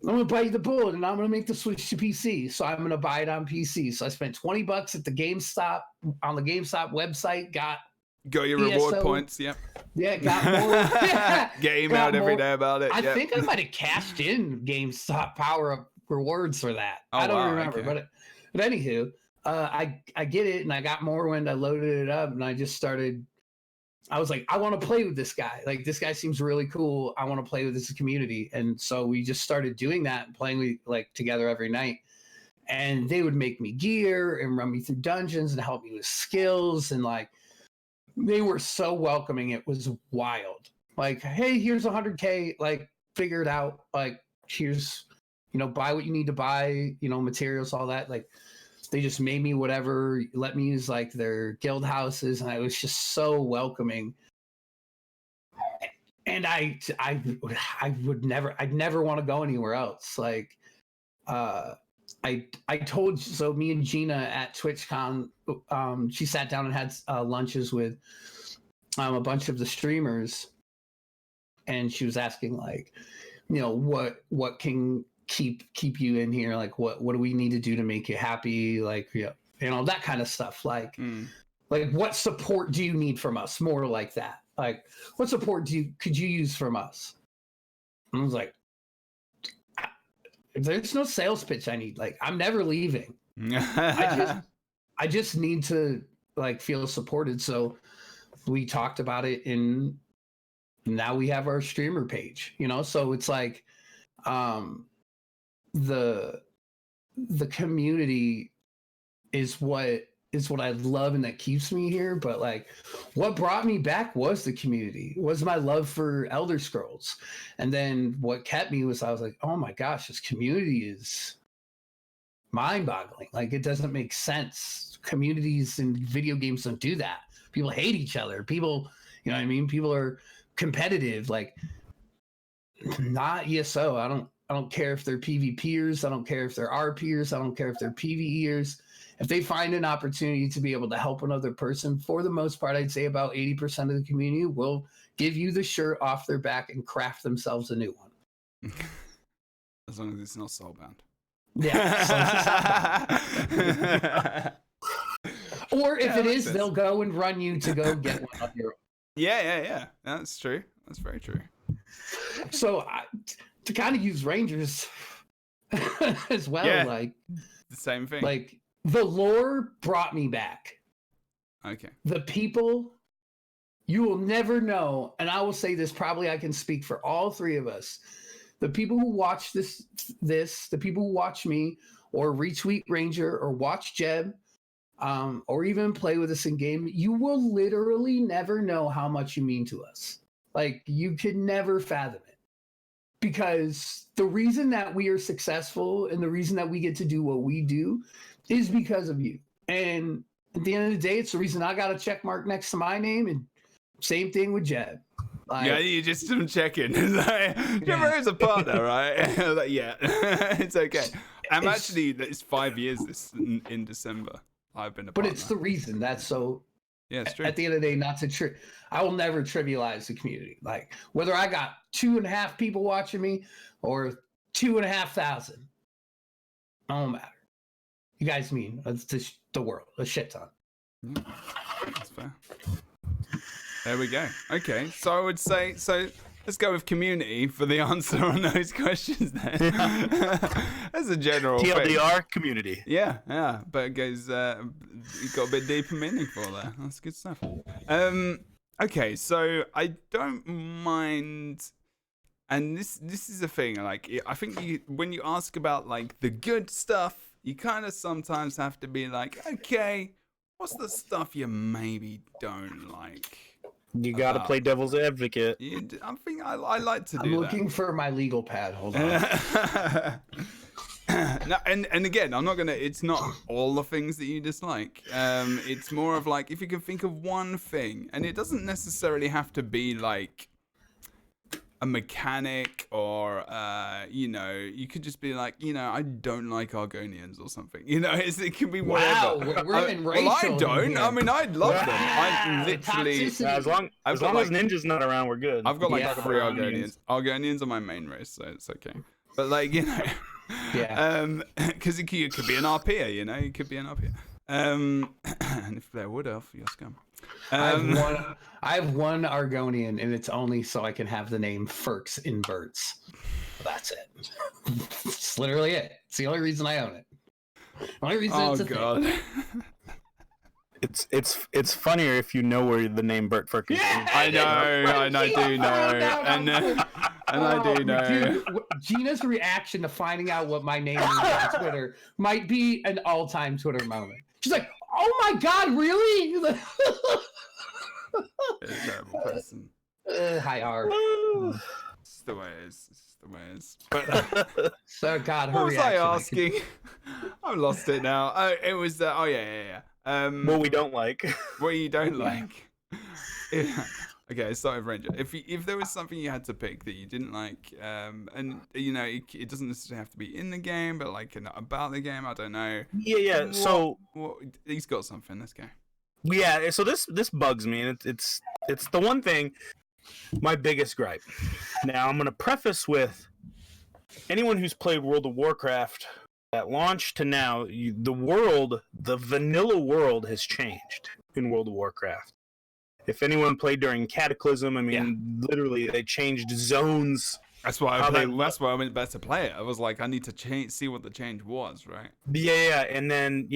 I'm gonna bite the bullet and I'm gonna make the switch to PC. So I'm gonna buy it on PC. So I spent $20 at the GameStop on the GameStop website. Got your ESO reward points. Yep. Yeah, got more. Get emailed every day about it. I think I might have cashed in GameStop Power Up rewards for that. I don't remember, okay. but anywho, I get it, and I got Morrowind. I loaded it up, and I just started. I was like, I want to play with this guy. Like, this guy seems really cool. I want to play with this community, and so we just started doing that and playing with like together every night. And they would make me gear and run me through dungeons and help me with skills, and like they were so welcoming. It was wild. Like, hey, here's 100K. Like, figure it out. Like, here's. Buy what you need to buy, materials, all that. Like, they just made me whatever, let me use like their guild houses, and I was just so welcoming. And I'd never want to go anywhere else. Like, I told, so me and Gina at TwitchCon, she sat down and had lunches with a bunch of the streamers, and she was asking like, what can keep you in here, like what do we need to do to make you happy, like that kind of stuff, like like what support do you need from us, more like that, like what support could you use from us. And I was like, there's no sales pitch I need, like I'm never leaving. I just need to like feel supported. So we talked about it, and now we have our streamer page, so it's like the community is what I love, and that keeps me here. But like what brought me back was the community, was my love for Elder Scrolls. And then what kept me was, I was like, oh my gosh, this community is mind-boggling. Like, it doesn't make sense. Communities in video games don't do that. People hate each other. People, you know what I mean? People are competitive. Like, not ESO. I don't care if they're PvPers. I don't care if they're RPers. I don't care if they're PvEers. If they find an opportunity to be able to help another person, for the most part, I'd say about 80% of the community will give you the shirt off their back and craft themselves a new one. As long as it's not soulbound. Yeah. Or if it is, they'll go and run you to go get one on your own. Yeah. That's true. That's very true. So to kind of use Rangers as well, like the same thing. Like, the lore brought me back. Okay. The people, you will never know, and I will say this, probably I can speak for all three of us. the people who watch this, the people who watch me or retweet Ranger or watch Jeb, or even play with us in game, you will literally never know how much you mean to us. Like, you could never fathom it. Because the reason that we are successful and the reason that we get to do what we do is because of you. And at the end of the day, it's the reason I got a check mark next to my name, and same thing with Jeb. Like, yeah, you just didn't check in. Like, Jebro is a partner, right? Like, yeah, it's okay. It's 5 years in December. I've been a partner. But it's the reason that's so. Yeah, it's true. At the end of the day, I will never trivialize the community. Like, whether I got 2.5 people watching me or 2,500, it don't matter. You guys mean it's the world, a shit ton. Yeah, that's fair. There we go. Okay, so I would say, let's go with community for the answer on those questions then. As a general TLDR, thing. Community. Yeah, but it goes, it got a bit deep and meaningful there. That's good stuff. Okay, so I don't mind, and this is the thing, like, I think when you ask about, like, the good stuff, you kind of sometimes have to be like, okay, what's the stuff you maybe don't like? You got to play devil's advocate. I think I like to do that. I'm looking for my legal pad. Hold on. No, and again, I'm not gonna. It's not all the things that you dislike. It's more of like, if you can think of one thing, and it doesn't necessarily have to be like a mechanic or you could just be like, I don't like Argonians or something. It can be whatever. Wow, we're in racial. Well, I don't. Here. I mean, I'd love them. I literally. As long as Ninja's not around, we're good. I've got like 3 Argonians. Argonians are my main race, so it's okay. But like, yeah. Because it could be an RPer, it could be an RPer. And if they're wood elf, you're scum. I have one Argonian, and it's only so I can have the name Ferkins in Bert's. That's it. It's literally it. It's the only reason I own it. The only reason it's a thing. It's funnier if you know where the name Bert Ferkins is. I know, and I do know, and I do know. Dude, Gina's reaction to finding out what my name is on Twitter might be an all-time Twitter moment. She's like, "Oh my god, really?" You're a terrible person. Hi, R. It's the way it is. It's the way it is. But, so, God, her what was I reaction, asking? I've lost it now. Oh, it was. Yeah. What we don't like. What you don't like. Okay, let's start with Ranger. If there was something you had to pick that you didn't like, and it doesn't necessarily have to be in the game, but like about the game, I don't know. Yeah. He's got something. Let's go. Yeah. So this bugs me, and it's the one thing. My biggest gripe. Now I'm gonna preface with anyone who's played World of Warcraft at launch to now, the vanilla world has changed in World of Warcraft. If anyone played during Cataclysm, literally they changed zones. That's why I went back to play it. I was like, I need to see what the change was, right? Yeah, and then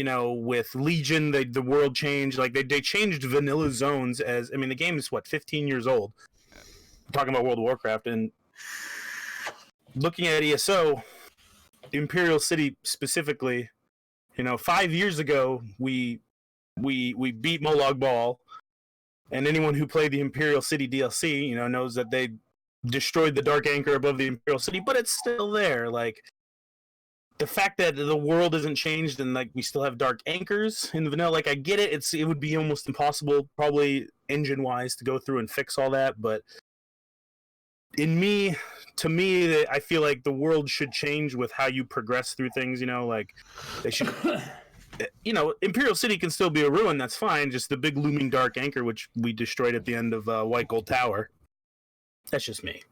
with Legion, the world changed. Like they changed vanilla zones. The game is 15 years old. I'm talking about World of Warcraft, and looking at ESO, Imperial City specifically, 5 years ago we beat Molag Bal. And anyone who played the Imperial City DLC, knows that they destroyed the Dark Anchor above the Imperial City, but it's still there. Like, the fact that the world isn't changed and like we still have Dark Anchors in the vanilla, like I get it. It would be almost impossible, probably engine-wise, to go through and fix all that. But to me, I feel like the world should change with how you progress through things. Like they should. Imperial City can still be a ruin, that's fine. Just the big looming Dark Anchor, which we destroyed at the end of White Gold Tower. That's just me.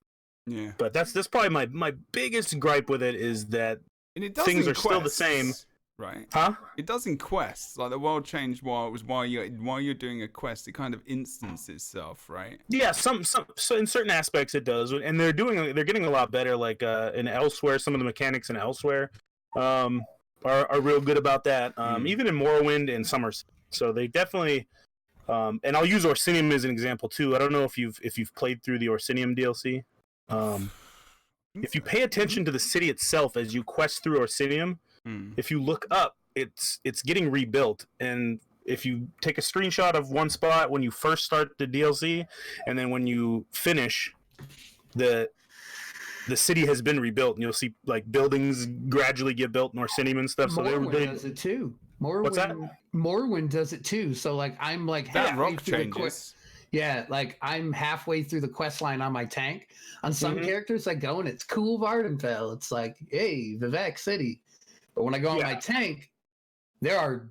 Yeah. But that's probably my biggest gripe with it is that things are still the same. Right? Huh? It does in quests. Like the world changed while you're doing a quest. It kind of instances itself, right? Yeah, so in certain aspects it does, and they're getting a lot better. Like in Elsewhere, some of the mechanics in Elsewhere. Are real good about that. Even in Morrowind and Somerset. So they definitely, and I'll use Orsinium as an example too. I don't know if you've played through the Orsinium DLC. if you pay attention to the city itself as you quest through Orsinium, if you look up, it's getting rebuilt. And if you take a screenshot of one spot when you first start the DLC, and then when you finish, the city has been rebuilt, and you'll see like buildings gradually get built in Orsinium and stuff. So Morrowind does it too. What's that? Morrowind does it too. So like I'm like that rock changes. Yeah, like I'm halfway through the quest line on my tank. On some characters, I go and it's cool Vardenfell. It's like, hey, Vivek City. But when I go on my tank, there are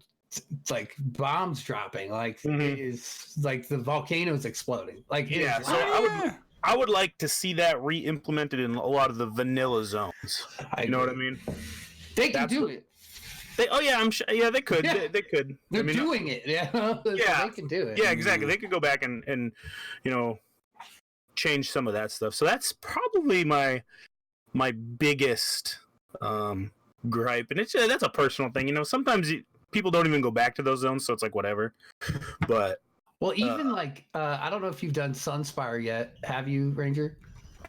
like bombs dropping. Like it is like the volcano's exploding. Like I would like to see that re-implemented in a lot of the vanilla zones. You know what I mean? They can do it. I'm sure. Yeah, they could. Yeah. They could. They're doing it. Yeah. Yeah, they can do it. Yeah, exactly. They could go back and change some of that stuff. So that's probably my biggest gripe, and that's a personal thing. Sometimes people don't even go back to those zones, so it's like whatever. But well, even like I don't know if you've done Sunspire yet. Have you, Ranger?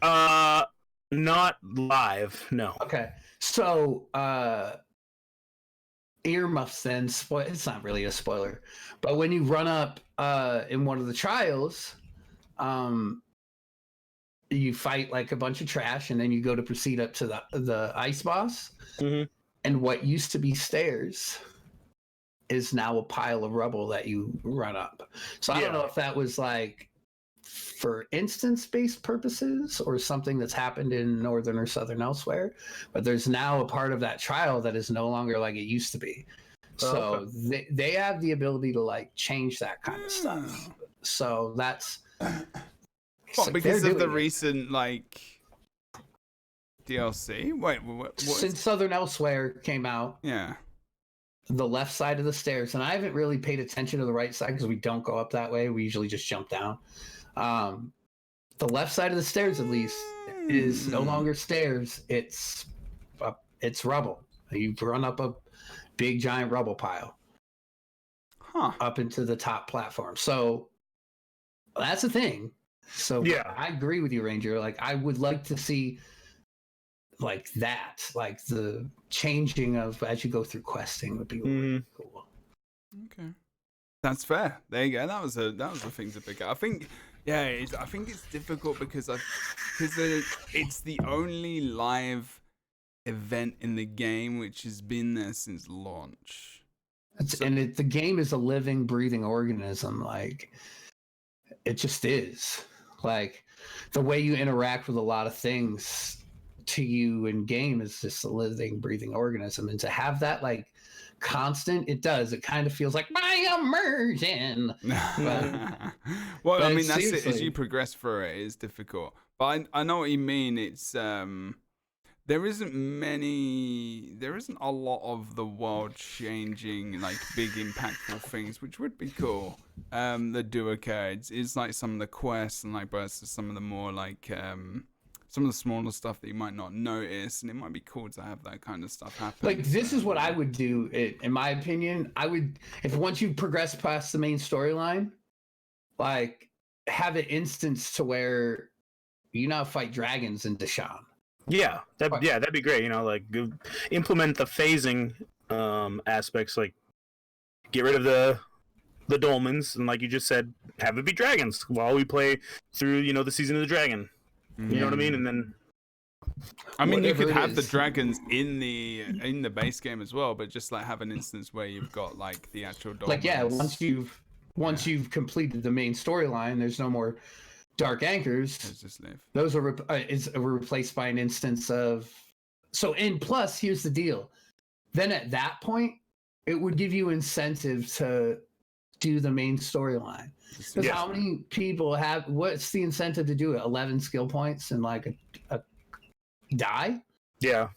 Not live. No. Okay. So earmuffs then. It's not really a spoiler, but when you run up in one of the trials, you fight like a bunch of trash, and then you go to proceed up to the ice boss. And what used to be stairs is now a pile of rubble that you run up. So I don't know if that was like for instance-based purposes or something that's happened in Northern or Southern elsewhere, but there's now a part of that trial that is no longer like it used to be. So they have the ability to like change that kind of stuff. So that's because of the recent like DLC. Wait, what since Southern Elsewhere came out, the left side of the stairs, and I haven't really paid attention to the right side because we don't go up that way. We usually just jump down. The left side of the stairs, at least, is no longer stairs. It's rubble. You run up a big giant rubble pile up into the top platform. So that's a thing. So I agree with you, Ranger. Like I would like to see like that, like the changing of as you go through questing would be really cool. Okay, that's fair. There you go. That was a thing to pick up. I think I think it's difficult because it's the only live event in the game which has been there since launch. The game is a living, breathing organism. Like it just is. Like the way you interact with a lot of things to you in game is just a living, breathing organism, and to have that like constant, it kind of feels like my immersion. Well, I mean, that's it. As you progress through it, it's difficult. But I know what you mean. It's there isn't a lot of the world changing, like big impactful things, which would be cool. That do occur. It's like some of the quests and like versus some of the more like some of the smaller stuff that you might not notice, and it might be cool to have that kind of stuff happen. Like this is what I would do, in my opinion. I would, if once you progress past the main storyline, like have an instance to where you now fight dragons in Deshaun. Yeah, that'd be great. Like implement the phasing aspects, like get rid of the dolmens, and like you just said, have it be dragons while we play through, the season of the dragon. You know what I mean? And then you could have the dragons in the base game as well, but just like have an instance where you've got like the actual dolmens. Like once you've completed the main storyline, there's no more dark anchors. Just live. Those are replaced by an instance of and plus here's the deal. Then at that point, it would give you incentive to do the main storyline. Because how many people what's the incentive to do it? 11 skill points and like a die? Yeah.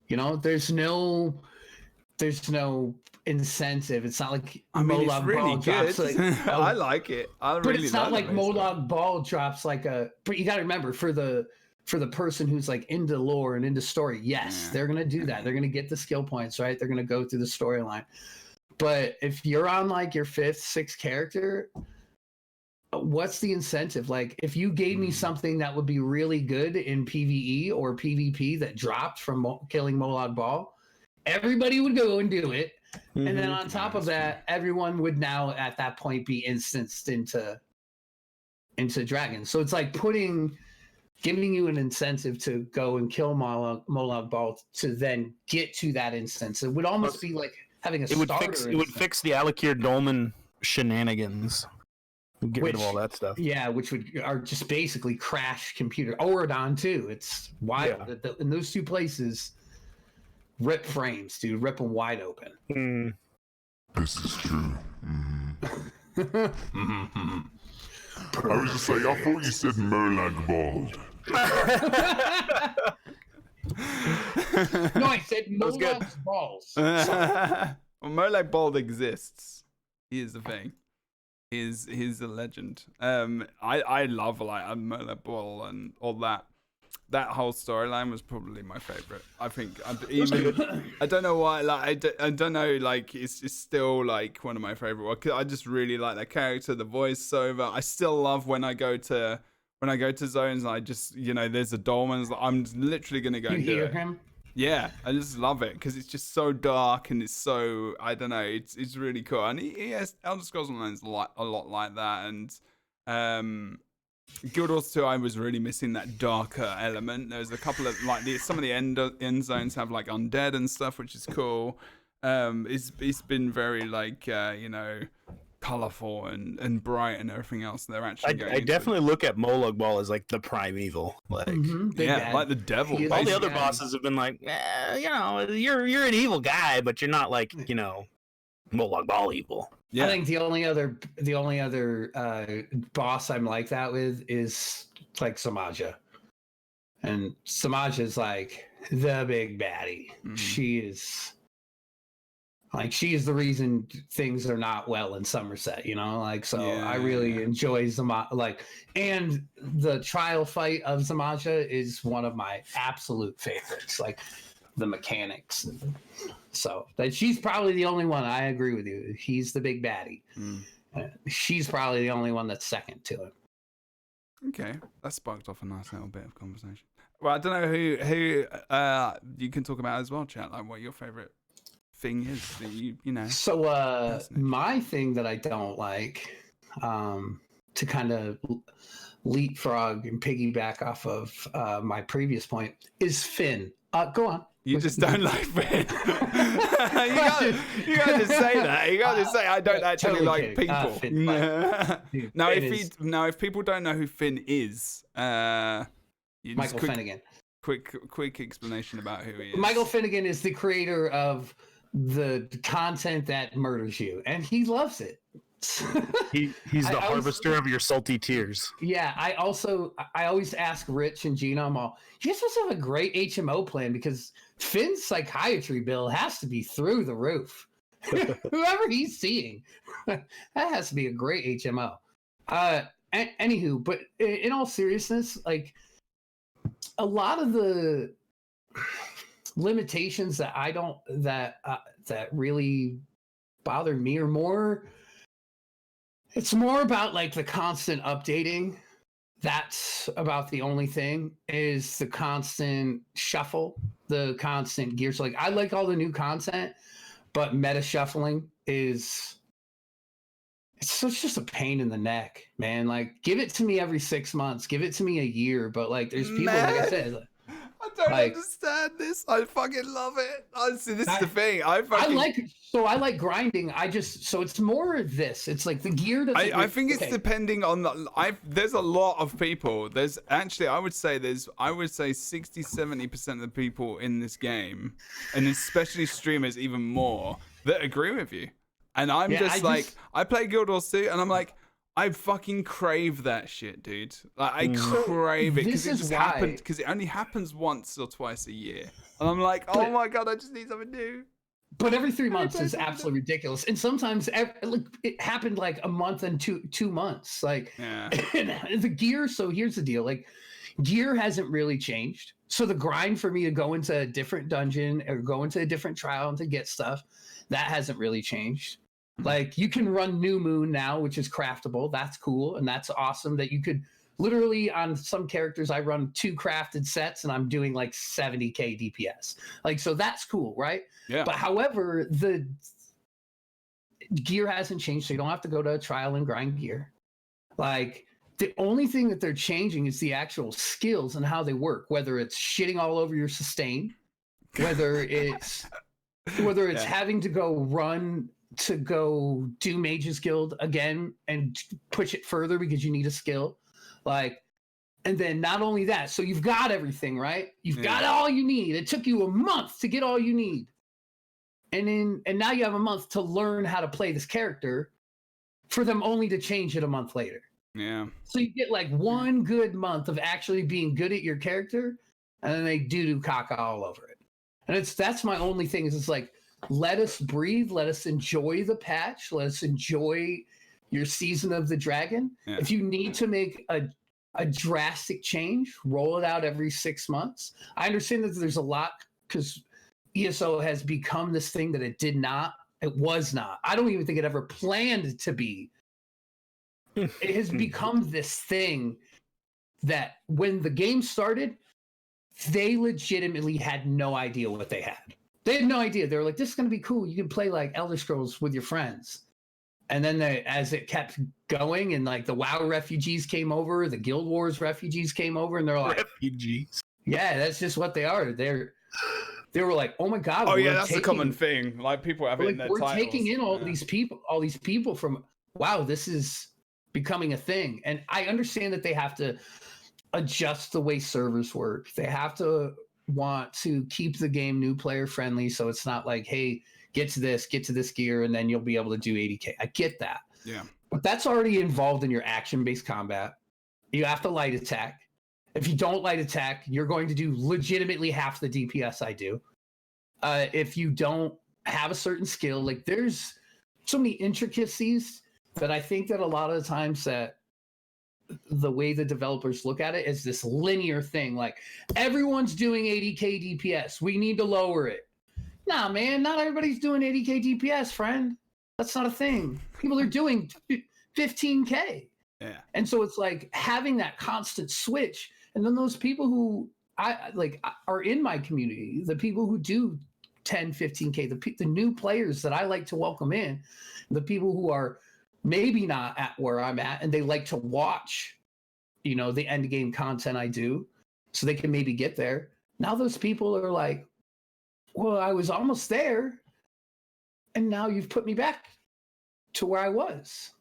There's no incentive. It's not like Molag really Ball drops like I like it. But it's not like Molag Ball drops like but you gotta remember for the person who's like into lore and into story, they're gonna do that. They're gonna get the skill points, right? They're gonna go through the storyline. But if you're on like your 5th, 6th character, what's the incentive? Like, if you gave me something that would be really good in PvE or PvP that dropped from killing Molag Bal, everybody would go and do it. Mm-hmm. And then on top of that, everyone would now at that point be instanced into dragons. So it's like giving you an incentive to go and kill Molag Bal to then get to that instance. It would almost be like having a starter. It would fix the Alakir Dolmen shenanigans. Get rid of all that stuff. Yeah, which are just basically crash computer. Oradon too. It's wild. Yeah. In those two places, rip frames, dude. Rip them wide open. Mm. This is true. Mm-hmm. I was just like, I thought you said Molag Bald. No, I said Molag's balls. Well, Molag Bald exists. Here's the thing. He's a legend. I love like Molag Bal and all that. That whole storyline was probably my favorite. I think I don't know why. Like I don't know. Like it's still like one of my favorite. I just really like that character, the voiceover. I still love when I go to zones. And I just there's a dolmen. I'm literally gonna go and do it. Him? Yeah, I just love it because it's just so dark and it's so I don't know. It's really cool. And he has Elder Scrolls Online is a lot like that. And Guild Wars 2, I was really missing that darker element. There's a couple of some of the end zones have like undead and stuff, which is cool. It's been very colorful and bright and everything else. They're actually I definitely look at Molag Bal as like the primeval, like like the devil. All the other bosses have been like, you're an evil guy, but you're not like Molag Bal evil. Yeah. I think the only other boss I'm like that with is like Samaja, and Samaja is like the big baddie. Mm-hmm. She is the reason things are not well in Somerset. I really enjoy Samaja. And the trial fight of Samaja is one of my absolute favorites. Like the mechanics. So that she's probably the only one. I agree with you. He's the big baddie. She's probably the only one that's second to him. Okay, that sparked off a nice little bit of conversation. Well, I don't know who you can talk about as well, chat. Like what your favorite thing is that you know. So my thing that I don't like, to kind of leapfrog and piggyback off of my previous point, is Finn. Go on. You just don't like Finn. you got to say that. You got to say I don't actually like people. Finn, now, if people don't know who Finn is, Michael Finnegan. Quick explanation about who he is. Michael Finnegan is the creator of the content that murders you, and he loves it. He's the harvester of your salty tears. Yeah, I always ask Rich and Gina, you're supposed to have a great HMO plan because Finn's psychiatry bill has to be through the roof. Whoever he's seeing, that has to be a great HMO. Anywho, but in all seriousness, like a lot of the limitations that really bothered me are more. It's more about like the constant updating. That's about the only thing, is the constant shuffle, the constant gear. So like I like all the new content, but meta shuffling it's just a pain in the neck, man. Like give it to me every 6 months, give it to me a year. But like there's people, like I said, I don't understand this. I fucking love it. Honestly, this is the thing. I like grinding. So it's more of this. It's like the gear. I think it's depending on there's a lot of people. There's actually, I would say 60-70% of the people in this game, and especially streamers even more, that agree with you. And I'm I play Guild Wars 2 and I'm like, I fucking crave that shit, dude. Like I crave it because it just happened. Because it only happens once or twice a year, and I'm like, oh my god, I just need something new. But every 3 months is absolutely ridiculous, and sometimes it happened like a month and two months. Like the gear. So here's the deal: like gear hasn't really changed. So the grind for me to go into a different dungeon or go into a different trial and to get stuff, that hasn't really changed. Like you can run New Moon now, which is craftable. That's cool. And that's awesome that you could literally on some characters, I run 2 crafted sets and I'm doing like 70K DPS. Like, so that's cool, right? Yeah. But however, the gear hasn't changed. So you don't have to go to trial and grind gear. Like the only thing that they're changing is the actual skills and how they work, whether it's shitting all over your sustain, whether it's having to go do Mage's Guild again and push it further because you need a skill. Like, and then not only that, so you've got everything, right? You've got all you need. It took you a month to get all you need. And now you have a month to learn how to play this character for them only to change it a month later. Yeah. So you get like 1 good month of actually being good at your character, and then they do caca all over it. And that's my only thing is it's like, let us breathe. Let us enjoy the patch. Let us enjoy your season of the dragon. Yeah. If you need to make a drastic change, roll it out every 6 months. I understand that there's a lot because ESO has become this thing that it was not. I don't even think it ever planned to be. It has become this thing that when the game started, they legitimately had no idea what they had. They had no idea. They were like, this is going to be cool. You can play like Elder Scrolls with your friends. And then as it kept going and like the WoW refugees came over, the Guild Wars refugees came over and they're like, refugees. Yeah, that's just what they are. They were like, oh my God. Oh yeah, that's a common thing. Like people have it in their titles. We're taking in all these people from, wow, this is becoming a thing. And I understand that they have to adjust the way servers work. They have to want to keep the game new player friendly. So it's not like, hey, get to this gear, and then you'll be able to do 80K. I get that. Yeah. But that's already involved in your action-based combat. You have to light attack. If you don't light attack, you're going to do legitimately half the DPS I do. If you don't have a certain skill, like there's so many intricacies that I think that a lot of the times that the way the developers look at it is this linear thing. Like everyone's doing 80K DPS. We need to lower it. Nah, man, not everybody's doing 80K DPS, friend. That's not a thing. People are doing 15K. Yeah. And so it's like having that constant switch. And then those people who are in my community, the people who do 10, 15K, the new players that I like to welcome in, the people who are maybe not at where I'm at, and they like to watch, the end game content I do so they can maybe get there. Now those people are like, well, I was almost there, and now you've put me back to where I was.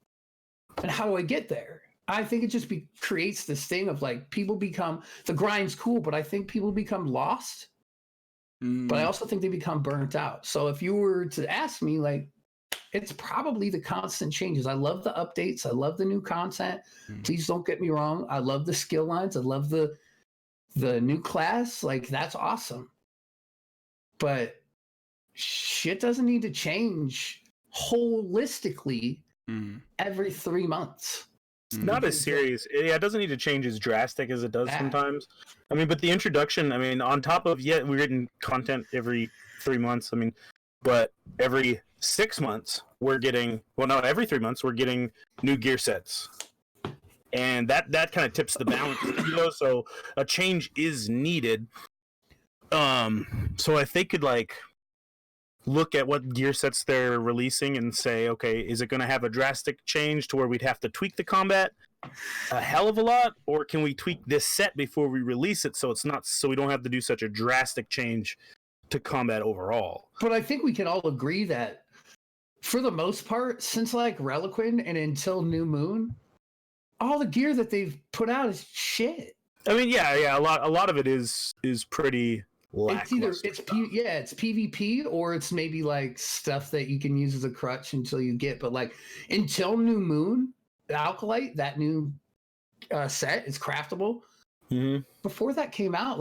And how do I get there? I think it just creates this thing of like people become, the grind's cool, but I think people become lost. But I also think they become burnt out. So if you were to ask me, like, it's probably the constant changes. I love the updates. I love the new content. Please don't get me wrong. I love the skill lines. I love the new class. Like, that's awesome. But shit doesn't need to change holistically every 3 months. It's not as serious. Yeah, it doesn't need to change as drastic as it does sometimes. I mean, but the introduction, I mean, on top of, we're getting content every 3 months. I mean, but every 6 months, every 3 months, we're getting new gear sets. And that kind of tips the balance, so a change is needed. So if they could, look at what gear sets they're releasing and say, okay, is it going to have a drastic change to where we'd have to tweak the combat a hell of a lot, or can we tweak this set before we release it so we don't have to do such a drastic change to combat overall? But I think we can all agree that for the most part, since Reliquin and until New Moon, all the gear that they've put out is shit. I mean, a lot of it is pretty lackluster. It's PvP, or it's maybe stuff that you can use as a crutch until you get. But until New Moon, Alkalite, that new set is craftable. Mm-hmm. Before that came out,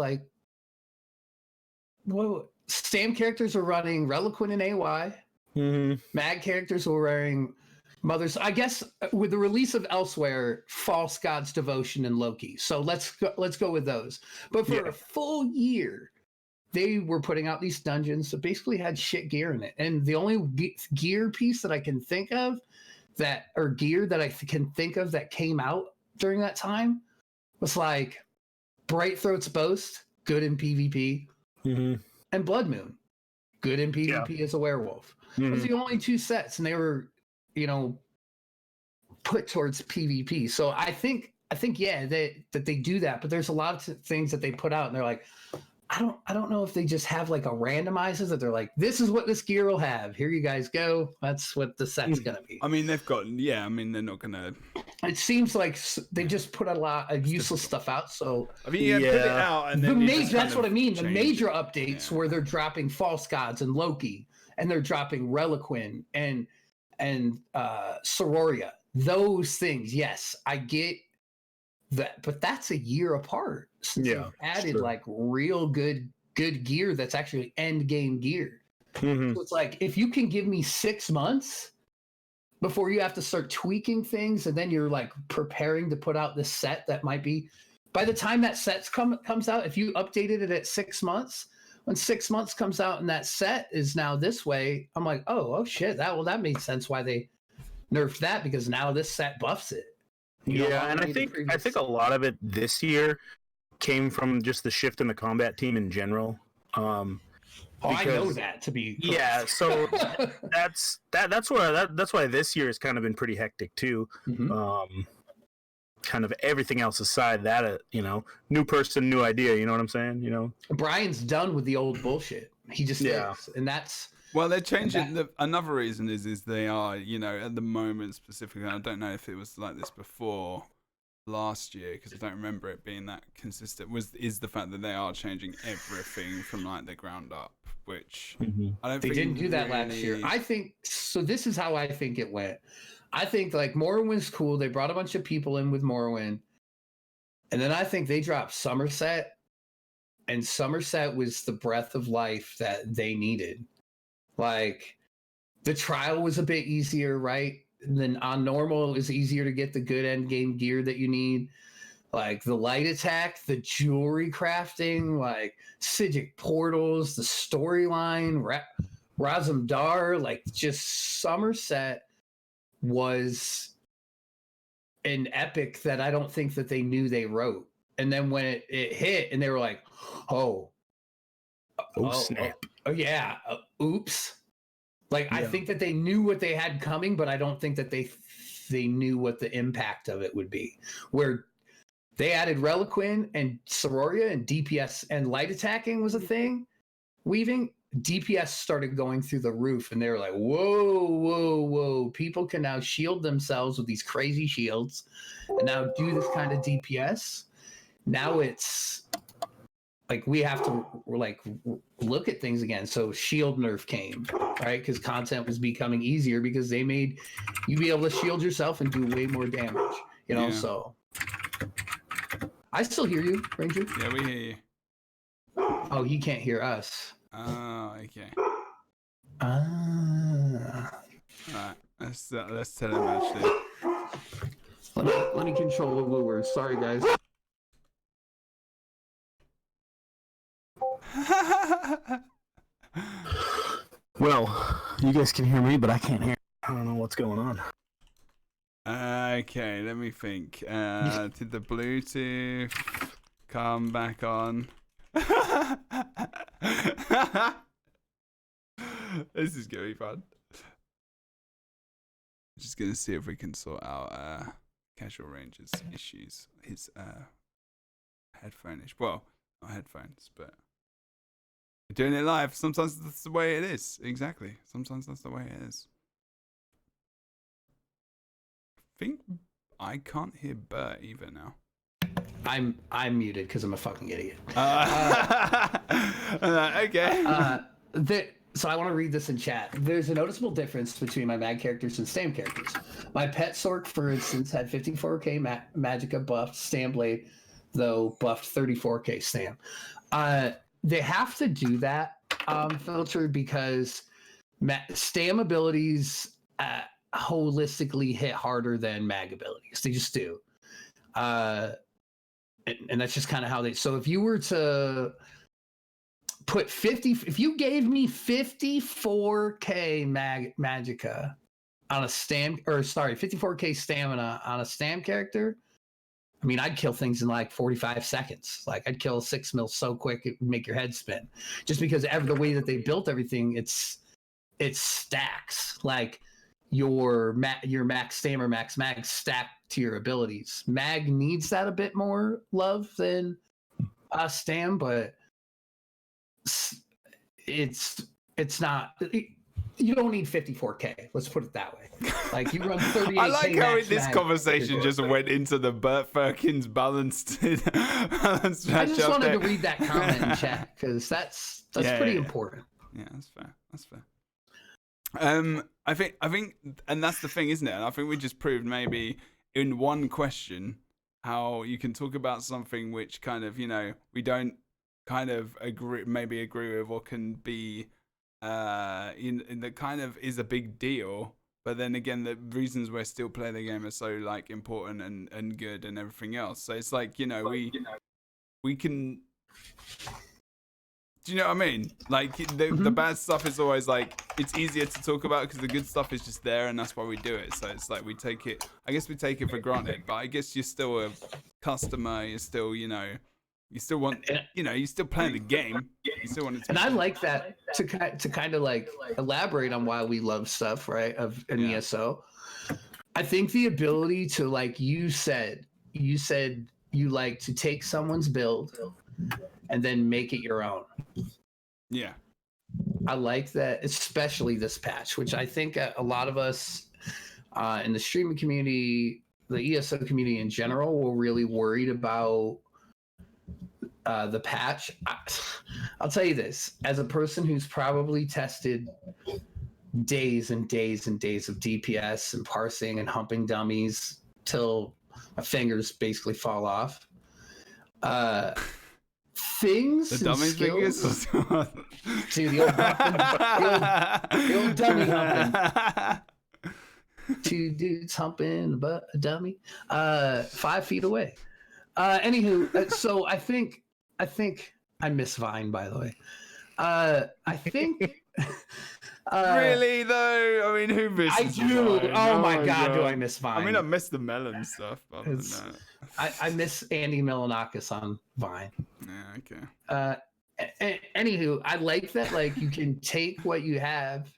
Stam characters are running Reliquin and AY. Mm-hmm. Mag characters were wearing Mothers. I guess with the release of Elsewhere, False God's Devotion and Loki. So let's go with those. But for a full year, they were putting out these dungeons that basically had shit gear in it. And the only gear piece that I can think of that came out during that time was like Bright Throat's Boast, good in PvP, and Blood Moon, good in PvP as a werewolf. Those are the only two sets, and they were, put towards PvP. So I think that they do that, but there's a lot of things that they put out, and they're like, I don't know if they just have like a randomizer that they're like, this is what this gear will have. Here you guys go. That's what the set's gonna be. I mean, they've got they're not gonna. It seems like they just put a lot of useless stuff out. So I mean, put it out, and then that's what I mean. The major updates where they're dropping False Gods and Loki, and they're dropping Reliquin and Sororia. Those things, yes, I get that, but that's a year apart. Since they've added like real good gear that's actually end game gear. So it's like, if you can give me 6 months before you have to start tweaking things, and then you're like preparing to put out this set that might be, by the time that set comes out, if you updated it at 6 months, when 6 months comes out and that set is now this way, I'm like, oh shit, that made sense why they nerfed that, because now this set buffs it. And I think a lot of it this year came from just the shift in the combat team in general. I know that to be correct. Yeah, so that's why this year has kind of been pretty hectic too. Kind of everything else aside, that new person, new idea. You know what I'm saying? Brian's done with the old bullshit. He just is, and that's. Well, they're changing. Another reason is they are, at the moment specifically, I don't know if it was like this before last year, because I don't remember it being that consistent, is the fact that they are changing everything from like the ground up, which I don't think they didn't do that last year. I think, so this is how I think it went. I think like Morrowind's cool. They brought a bunch of people in with Morrowind, and then I think they dropped Somerset, and Somerset was the breath of life that they needed. Like, the trial was a bit easier, right? And then on normal, it was easier to get the good end game gear that you need. Like the light attack, the jewelry crafting, like Sigic portals, the storyline, Razumdar, like just Somerset was an epic that I don't think that they knew they wrote. And then when it hit, and they were like, snap. Oops. Like, I think that they knew what they had coming, but I don't think that they knew what the impact of it would be. Where they added Reliquin and Sororia, and DPS and light attacking was a thing. Weaving, DPS started going through the roof, and they were like, whoa. People can now shield themselves with these crazy shields and now do this kind of DPS. Now it's like we have to like look at things again. So shield nerf came, right? Because content was becoming easier because they made you be able to shield yourself and do way more damage. So I still hear you, Ranger. Yeah, we hear you. Oh, he can't hear us. Oh, okay. Alright, let's tell him actually. Let me control the wooers. Sorry, guys. Well, you guys can hear me, but I can't hear. I don't know what's going on. Okay, let me think. Did the Bluetooth come back on? This is gonna be fun. Just gonna see if we can sort out Casual Ranger's issues. His headphone issue. Well, not headphones, but we're doing it live. Sometimes that's the way it is. Exactly. Sometimes that's the way it is. I think I can't hear Bert either now. I'm muted because I'm a fucking idiot. Okay. So I want to read this in chat. There's a noticeable difference between my mag characters and Stam characters. My pet Sork, for instance, had 54k Magicka buffed Stam Blade, though buffed 34k Stam. They have to do that filter because Stam abilities holistically hit harder than mag abilities. They just do. And that's just kind of how they. So if you were to put 50. If you gave me 54k magicka on a stam, or sorry, 54k stamina on a stam character, I mean, I'd kill things in like 45 seconds. Like I'd kill 6 mil so quick it would make your head spin. Just because the way that they built everything, it stacks. Like your max stam or max mag stack to your abilities. Mag needs that a bit more love than stam, but it's not. You don't need 54k. Let's put it that way. Like you run 38k. I like how this conversation just went into the Bert Ferkins balanced match. I just wanted to read that comment in chat because that's pretty important. Yeah, that's fair. That's fair. I think, and that's the thing, isn't it? And I think we just proved maybe in one question how you can talk about something which kind of, you know, we don't kind of agree with, or can be in that kind of is a big deal, but then again the reasons we're still playing the game are so like important and good and everything else. So it's like, you know, we can, do you know what I mean? Like the bad stuff is always like, it's easier to talk about because the good stuff is just there, and that's why we do it. So it's like we take it for granted, but I guess you're still a customer, you're still, you know, you still want, you know, you're still playing the game. You still want it to. And I like that to kind of like elaborate on why we love stuff, right? Of an ESO. I think the ability to, like you said you like to take someone's build and then make it your own. Yeah. I like that, especially this patch, which I think a lot of us in the streaming community, the ESO community in general, were really worried about the patch. I'll tell you this, as a person who's probably tested days and days and days of DPS and parsing and humping dummies till my fingers basically fall off. Things the dummy fingers? See, the old dummy humping. 2 dudes humping a dummy 5 feet away. Anywho, so I think I miss Vine, by the way. I think really though, I mean, who misses I do. Vine? Oh my god, do I miss Vine? I mean, I miss the melon stuff, but I miss Andy Milanakis on Vine. Yeah, okay. Anywho, I like that. Like you can take what you have,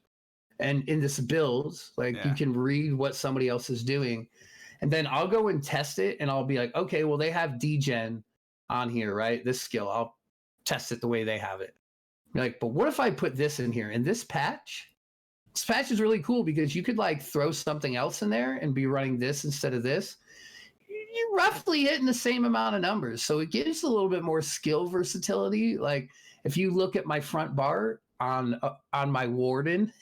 and in this build, like you can read what somebody else is doing, and then I'll go and test it, and I'll be like, okay, well they have degen on here, right? This skill, I'll test it the way they have it. You're like, but what if I put this in here? And this patch is really cool because you could like throw something else in there and be running this instead of this. You're roughly hitting the same amount of numbers. So it gives a little bit more skill versatility. Like if you look at my front bar on my Warden,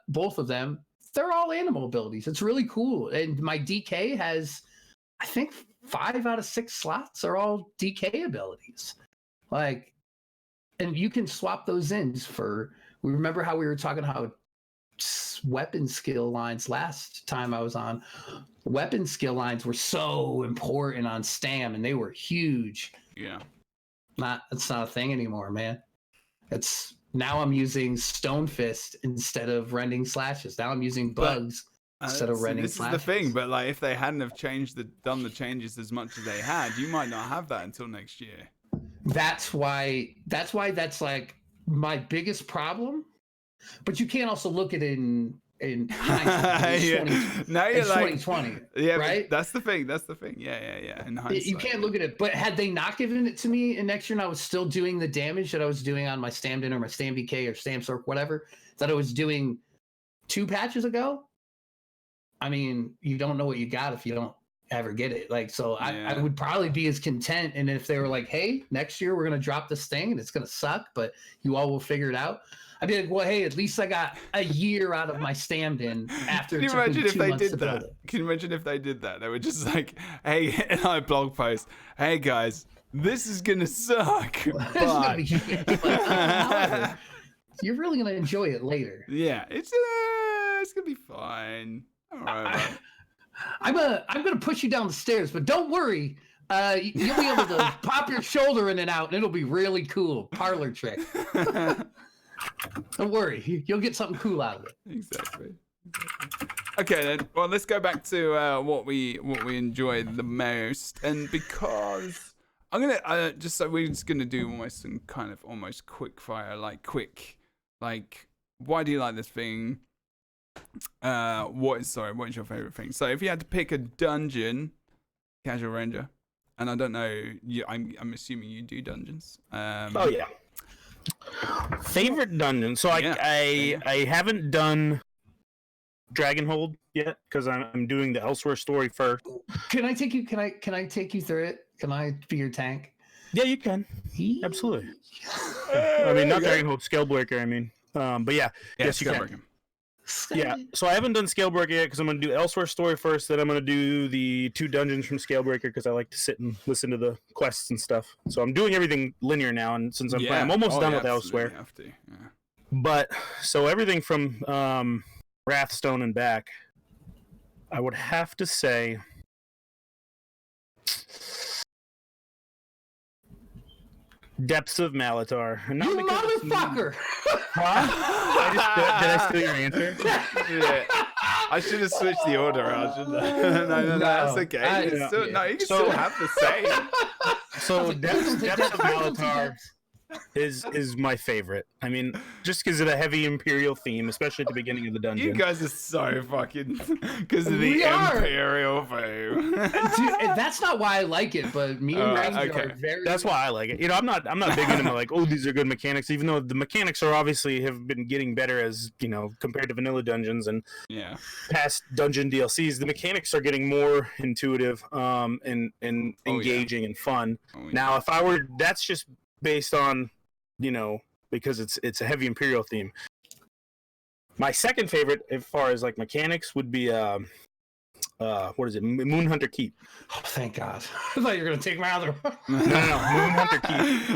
both of them, they're all animal abilities. It's really cool. And my DK has, I think 5 out of 6 slots are all DK abilities. Like, and you can swap those in for, we remember how we were talking how weapon skill lines last time I was on. Weapon skill lines were so important on Stam, and they were huge. Yeah. It's not a thing anymore, man. It's now I'm using Stone Fist instead of rending slashes. Now I'm using bugs instead of rending slashes. This is the thing, but like if they hadn't have done the changes as much as they had, you might not have that until next year. That's why that's like my biggest problem. But you can't also look at it in hindsight. Now you're like 2020. Yeah, right. That's the thing. Yeah. In hindsight, you can't look at it. But had they not given it to me in next year, and I was still doing the damage that I was doing on my Stammed In or my Stam DK or Stam Sork, whatever, that I was doing 2 patches ago. I mean, you don't know what you got if you don't ever get it. Like, so I would probably be as content. And if they were like, hey, next year we're going to drop this thing and it's going to suck, but you all will figure it out, I'd be like, well, hey, at least I got a year out of my Stammed In after. Can you imagine if they did that? Can you imagine if they did that? They were just like, hey, in our blog post, hey guys, this is going to suck. But however, you're really going to enjoy it later. Yeah, it's going to be fine. All right. I'm gonna push you down the stairs, but don't worry, You'll be able to pop your shoulder in and out, and it'll be really cool. Parlor trick. Don't worry, you'll get something cool out of it. Exactly. Okay then. Well, let's go back to what we enjoyed the most, and because I'm gonna we're just gonna do almost some kind of almost quick fire, like why do you like this thing? What is your favorite thing? So if you had to pick a dungeon, Casual Ranger, and I don't know, I'm assuming you do dungeons. Oh yeah. Favorite dungeon. So I haven't done Dragonhold yet because I'm doing the Elsewhere story first. Can I take you? Can I take you through it? Can I be your tank? Yeah, you can. Absolutely. I mean, not Dragonhold, Scalebreaker. I mean, but yeah, yes, you can. Yeah, so I haven't done Scalebreaker yet because I'm going to do Elsewhere story first. Then I'm going to do the 2 dungeons from Scalebreaker because I like to sit and listen to the quests and stuff. So I'm doing everything linear now, and since I'm almost done with Elsewhere. You have to, yeah. But so everything from Wrathstone and back, I would have to say Depths of Malatar. You motherfucker! Huh? Did I steal your answer? Yeah. I should have switched the order out, shouldn't I? No, that's okay. You can still have the same. So Depths of Malatar is my favorite. I mean, just because of the heavy Imperial theme, especially at the beginning of the dungeon. You guys are so fucking because of the Imperial theme. Dude, that's not why I like it, but me and Randy are very. That's why I like it. You know, I'm not big into like, oh, these are good mechanics, even though the mechanics are obviously have been getting better as compared to vanilla dungeons and past dungeon DLCs. The mechanics are getting more intuitive, and engaging and fun. Now, if I were, that's just based on, because it's a heavy Imperial theme. My second favorite, as far as like mechanics, would be what is it? Moonhunter Keep. Oh, thank God! I thought you were gonna take my other. No, Moonhunter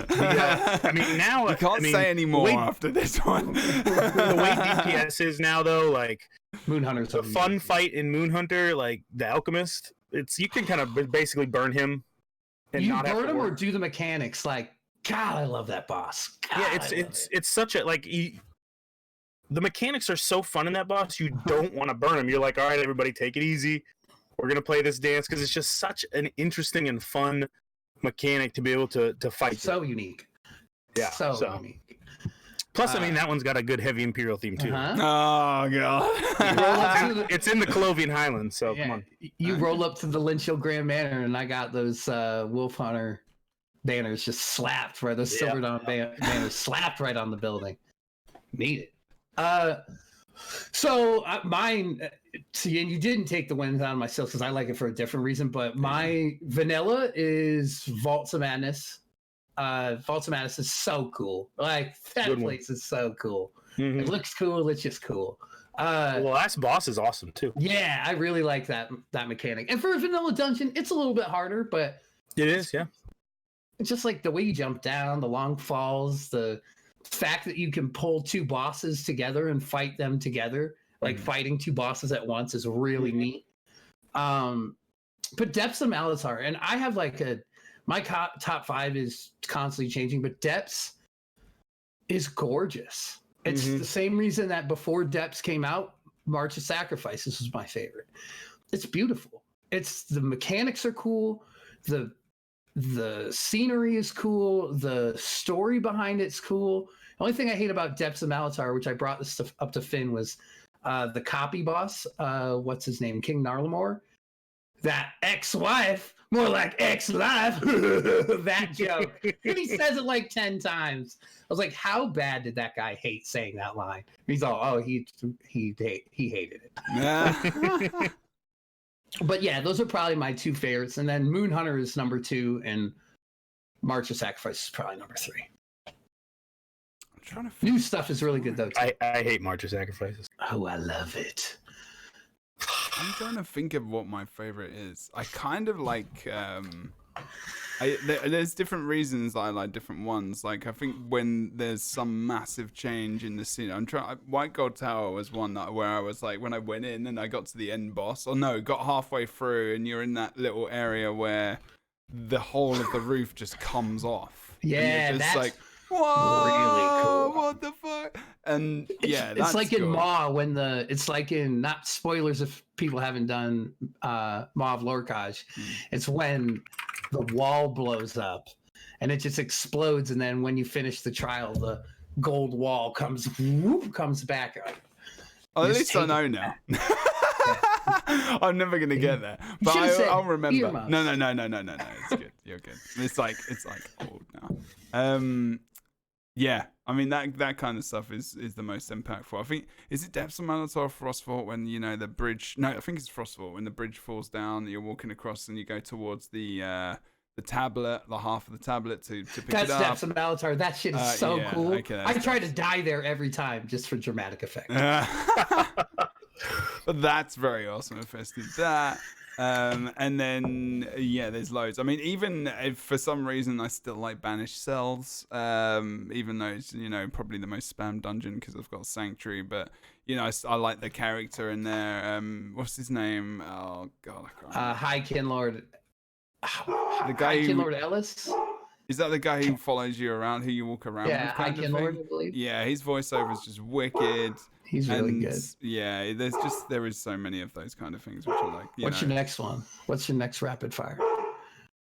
Keep. I mean, now you can't say any more after this one. The way DPS is now, though, like Moonhunter's a fun fight in Moonhunter, like the Alchemist. You can kind of basically burn him. And you not burn him or do the mechanics like. God, I love that boss. God, yeah, it's such a the mechanics are so fun in that boss. You don't want to burn him. You're like, all right, everybody, take it easy. We're gonna play this dance because it's just such an interesting and fun mechanic to be able to fight. So unique. Yeah, so unique. Plus, I mean, that one's got a good heavy Imperial theme too. Oh god, it's in the Colovian Highlands. So come on. You roll up to the Lynch Hill Grand Manor, and I got those Wolf Hunter banners just slapped right. Those Silver Dawn banners slapped right on the building. Need it. So mine. See, and you didn't take the wind out of my sails because I like it for a different reason. But my vanilla is Vaults of Madness. Vaults of Madness is so cool. Like that place is so cool. Mm-hmm. It looks cool. It's just cool. Well, last boss is awesome too. Yeah, I really like that mechanic. And for a vanilla dungeon, it's a little bit harder, but it is. Yeah. It's just like the way you jump down, the long falls, the fact that you can pull 2 bosses together and fight them together, like fighting 2 bosses at once is really neat. But Depths of Malatar, and I have like my top 5 is constantly changing, but Depths is gorgeous. It's the same reason that before Depths came out, March of Sacrifices was my favorite. It's beautiful. The mechanics are cool. The scenery is cool. The story behind it's cool. The only thing I hate about Depths of Malatar, which I brought this stuff up to Finn, was the copy boss. What's his name? King Narlamore. That ex-wife, more like ex-life. That joke. And he says it like 10 times. I was like, how bad did that guy hate saying that line? He's all, he hated it. Yeah. But yeah, those are probably my 2 favorites. And then Moonhunter is number 2, and March of Sacrifice is probably number 3. I'm trying to New stuff is really good, though, too. I hate March of Sacrifices. Oh, I love it. I'm trying to think of what my favorite is. I kind of like... there's different reasons I like different ones. Like, I think when there's some massive change in the scene, White Gold Tower was one where I was like, when I went in and I got to the end boss, got halfway through, and you're in that little area where the whole of the roof just comes off. Yeah, and that's like, whoa, really cool. What the fuck? And it's like in Maw when it's like in, not spoilers if people haven't done Maw of Lorcage. It's when the wall blows up and it just explodes, and then when you finish the trial, the gold wall comes back. At least I know now. I'm never gonna get there, but I'll remember. No. It's good. You're good. It's like old now. Yeah. I mean that kind of stuff is the most impactful. I think, is it Depths of Manator or Frostvault when the bridge? No, I think it's Frostvault when the bridge falls down. You're walking across and you go towards the tablet, the half of the tablet to pick it up. That's Depths of Manator. That shit is so cool. Okay, I try to die there every time just for dramatic effect. But that's very awesome if Fest did that. And then there's loads. I mean, even if for some reason I still like Banished Cells, even though it's probably the most spammed dungeon because I've got Sanctuary, but I like the character in there. What's his name? Oh god, I can't remember. High Kinlord. The guy Kinlord Ellis. Is that the guy who follows you around, who you walk around with? High Kinlord, I believe. Yeah, his voiceover is just wicked. He's really good. Yeah, there is so many of those kind of things which are like. What's your next one? What's your next rapid fire?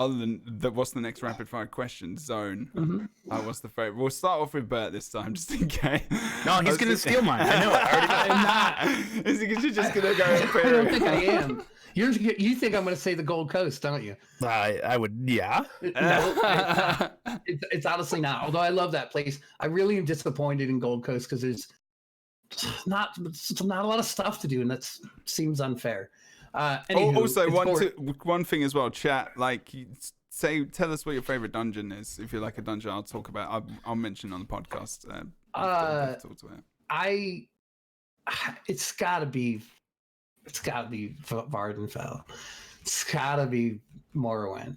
Other than what's the next rapid fire question? Zone. Mm-hmm. What's the favorite? We'll start off with Bert this time, just in case. No, he's gonna steal mine. I know it. I already know. I'm not. Is he just gonna go? I don't think I am. You think I'm gonna say the Gold Coast, don't you? I would. Yeah. No, it's honestly not. Although I love that place, I really am disappointed in Gold Coast because there's not a lot of stuff to do, and that seems unfair. Anywho, also one thing as well, chat, like tell us what your favorite dungeon is. If you like a dungeon I'll talk about, I'll mention on the podcast. It's gotta be Vardenfell. It's gotta be Morrowind.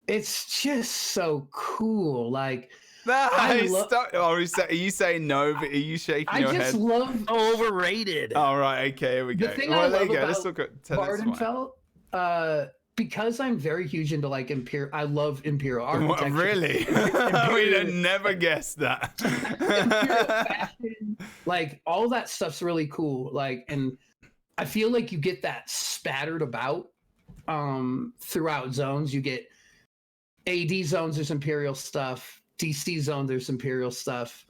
It's just so cool. Like, are you saying no? But are you shaking your head? I just love overrated. All right, okay, here we go. The thing I love about Vardenfell, because I'm very huge into like I love Imperial architecture. Really? We'd never guessed that. Imperial fashion, like all that stuff's really cool. Like, and I feel like you get that spattered about throughout zones. You get AD zones, there's Imperial stuff. DC zone, there's Imperial stuff.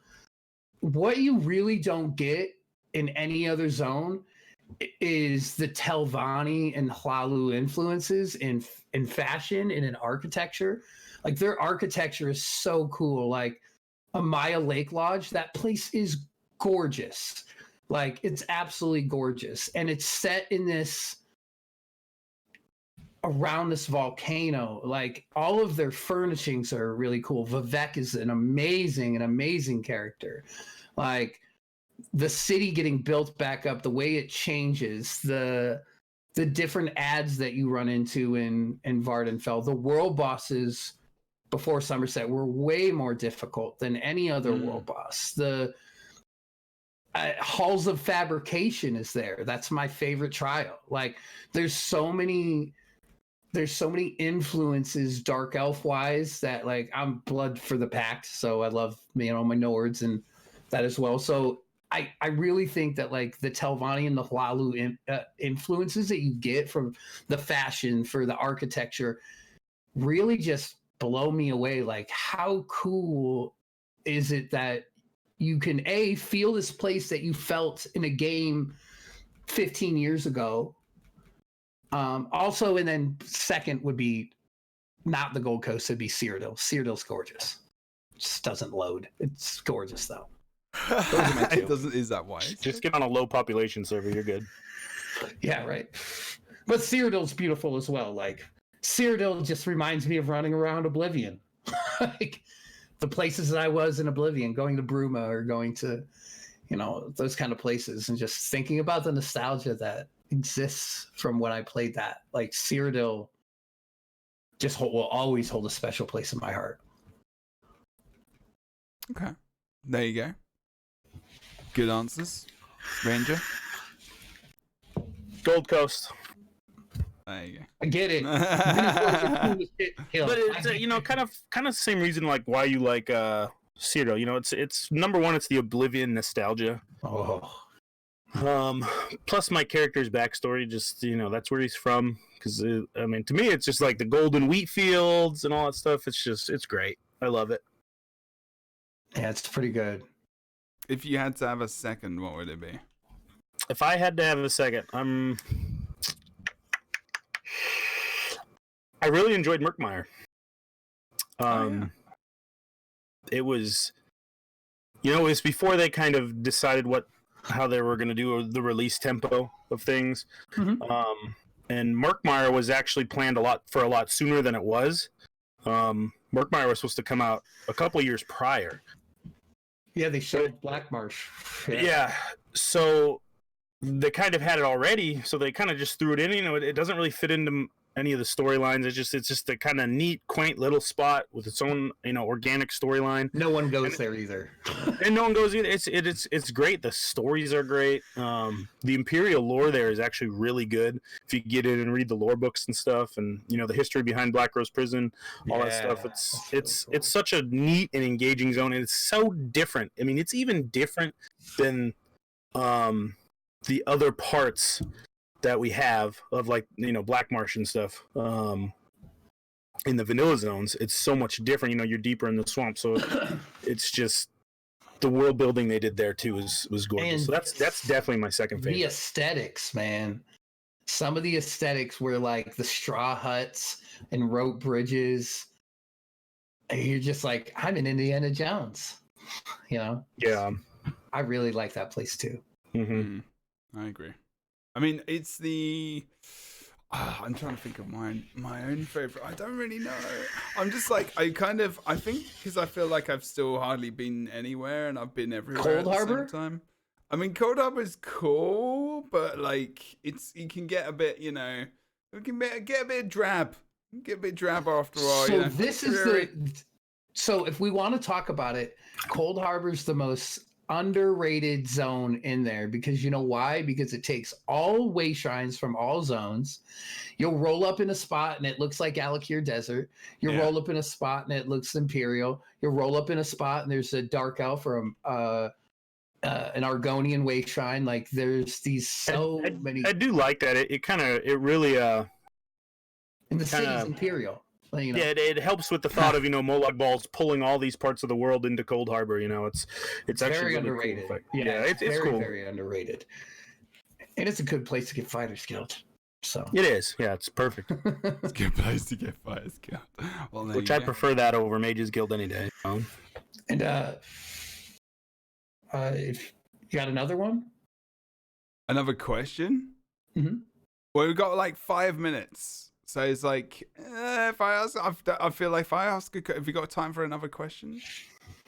What you really don't get in any other zone is the Telvanni and Hlalu influences in fashion and in architecture. Like, their architecture is so cool. Like Amaya Lake Lodge, that place is gorgeous. Like, it's absolutely gorgeous. And it's set in around this volcano. Like, all of their furnishings are really cool. Vivek is an amazing character. Like, the city getting built back up, the way it changes, the different ads that you run into in Vardenfell, the world bosses before Somerset were way more difficult than any other world boss. The Halls of Fabrication is there. That's my favorite trial. Like, there's so many influences dark elf wise that, like, I'm blood for the pact, so I love my Nords and that as well. So I really think that, like, the Telvanni and the Hlalu influences that you get from the fashion for the architecture really just blow me away. Like, how cool is it that you can feel this place that you felt in a game 15 years ago. Also, and then second would be not the Gold Coast, it'd be Cyrodiil. Cyrodiil's gorgeous. Just doesn't load. It's gorgeous though. It doesn't. Is that why? Just get on a low population server. You're good. Yeah, right. But Cyrodiil's beautiful as well. Like, Cyrodiil just reminds me of running around Oblivion. Like, the places that I was in Oblivion, going to Bruma or going to, those kind of places, and just thinking about the nostalgia that exists from when I played that. Like, Cyrodiil just will always hold a special place in my heart. Okay. There you go. Good answers. Ranger? Gold Coast. There you go. I get it. But it's kind of the same reason like why you like Ciro. It's number one. It's the Oblivion nostalgia. Oh. Plus my character's backstory. Just that's where he's from. Because to me, it's just like the golden wheat fields and all that stuff. It's great. I love it. Yeah, it's pretty good. If you had to have a second, what would it be? If I had to have a second, I really enjoyed Murkmire. It was, it was before they kind of decided how they were going to do the release tempo of things. Mm-hmm. And Murkmire was actually planned a lot sooner than it was. Murkmire was supposed to come out a couple years prior. Yeah, they showed Black Marsh. Yeah. So they kind of had it already, so they kind of just threw it in. It doesn't really fit into any of the storylines. It's just a kind of neat, quaint little spot with its own, organic storyline. No one goes there either. And no one goes either. It's great. The stories are great. The Imperial lore there is actually really good. If you get in and read the lore books and stuff, and the history behind Black Rose Prison, all that stuff. It's such a neat and engaging zone, and it's so different. It's even different than the other parts that we have of Black Marsh and stuff. In the vanilla zones, it's so much different. You're deeper in the swamp, so it's just the world building they did there too was gorgeous. And so that's definitely my second favorite. The aesthetics, man. Some of the aesthetics were like the straw huts and rope bridges. And you're just like, I'm in Indiana Jones. Yeah. I really like that place too. Mm-hmm. I agree. It's the. I'm trying to think of my own favorite. I don't really know. I'm just like I think because I feel like I've still hardly been anywhere and I've been everywhere. Cold Harbor. At the same time. Cold Harbor is cool, but you can get a bit, it can get a bit drab. Get a bit drab after a while. So this is So if we want to talk about it, Cold Harbor's the most underrated zone in there because you know why? Because it takes all way shines from all zones. You'll roll up in a spot and it looks like Alakir Desert. You'll roll up in a spot and it looks Imperial. You'll roll up in a spot and there's a Dark Elf or an Argonian way shine. Like there's these many. I do like that. It really and the city's Imperial. Yeah, it helps with the thought of Molag Bal's pulling all these parts of the world into Cold Harbor. It's actually very really underrated. Cool. It's very, cool. Very underrated, and it's a good place to get Fighters Guild. So it is. Yeah, it's perfect. It's a good place to get Fighters Guild. Well, which I prefer that over Mages Guild any day. And if you got another one, another question. Mm-hmm. Well, we've got like 5 minutes. So it's like, if I ask, I feel like if I ask, have you got time for another question?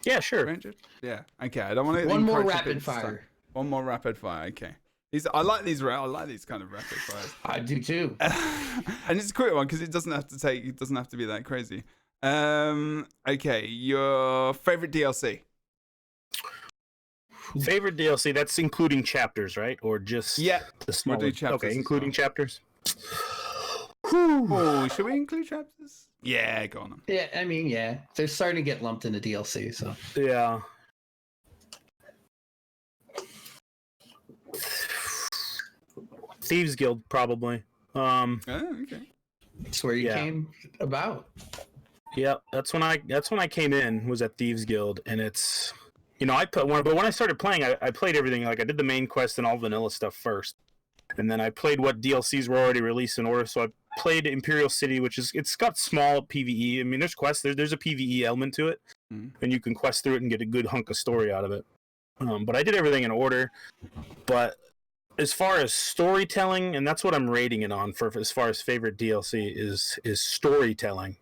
Yeah, sure. Ranger? Yeah. Okay. I don't want to. One more rapid fire. One more rapid fire. Okay. I like these kind of rapid fires. I do too. And it's a quick one because it doesn't have to be that crazy. Okay. Your favorite DLC? Favorite DLC? That's including chapters, right? Or just the small? We'll do chapters. Okay, including chapters. Oh, should we include chapters? Yeah, go on. Yeah, they're starting to get lumped into DLC. So yeah. Thieves Guild, probably. Okay. That's where you came about. Yeah, that's when I came in, was at Thieves Guild, and it's when I started playing, I played everything. Like I did the main quest and all vanilla stuff first, and then I played what DLCs were already released in order. So I played Imperial City, it's got small PvE. There's quests. There's a PvE element to it, and you can quest through it and get a good hunk of story out of it. But I did everything in order. But as far as storytelling, and that's what I'm rating it on for as far as favorite DLC is storytelling.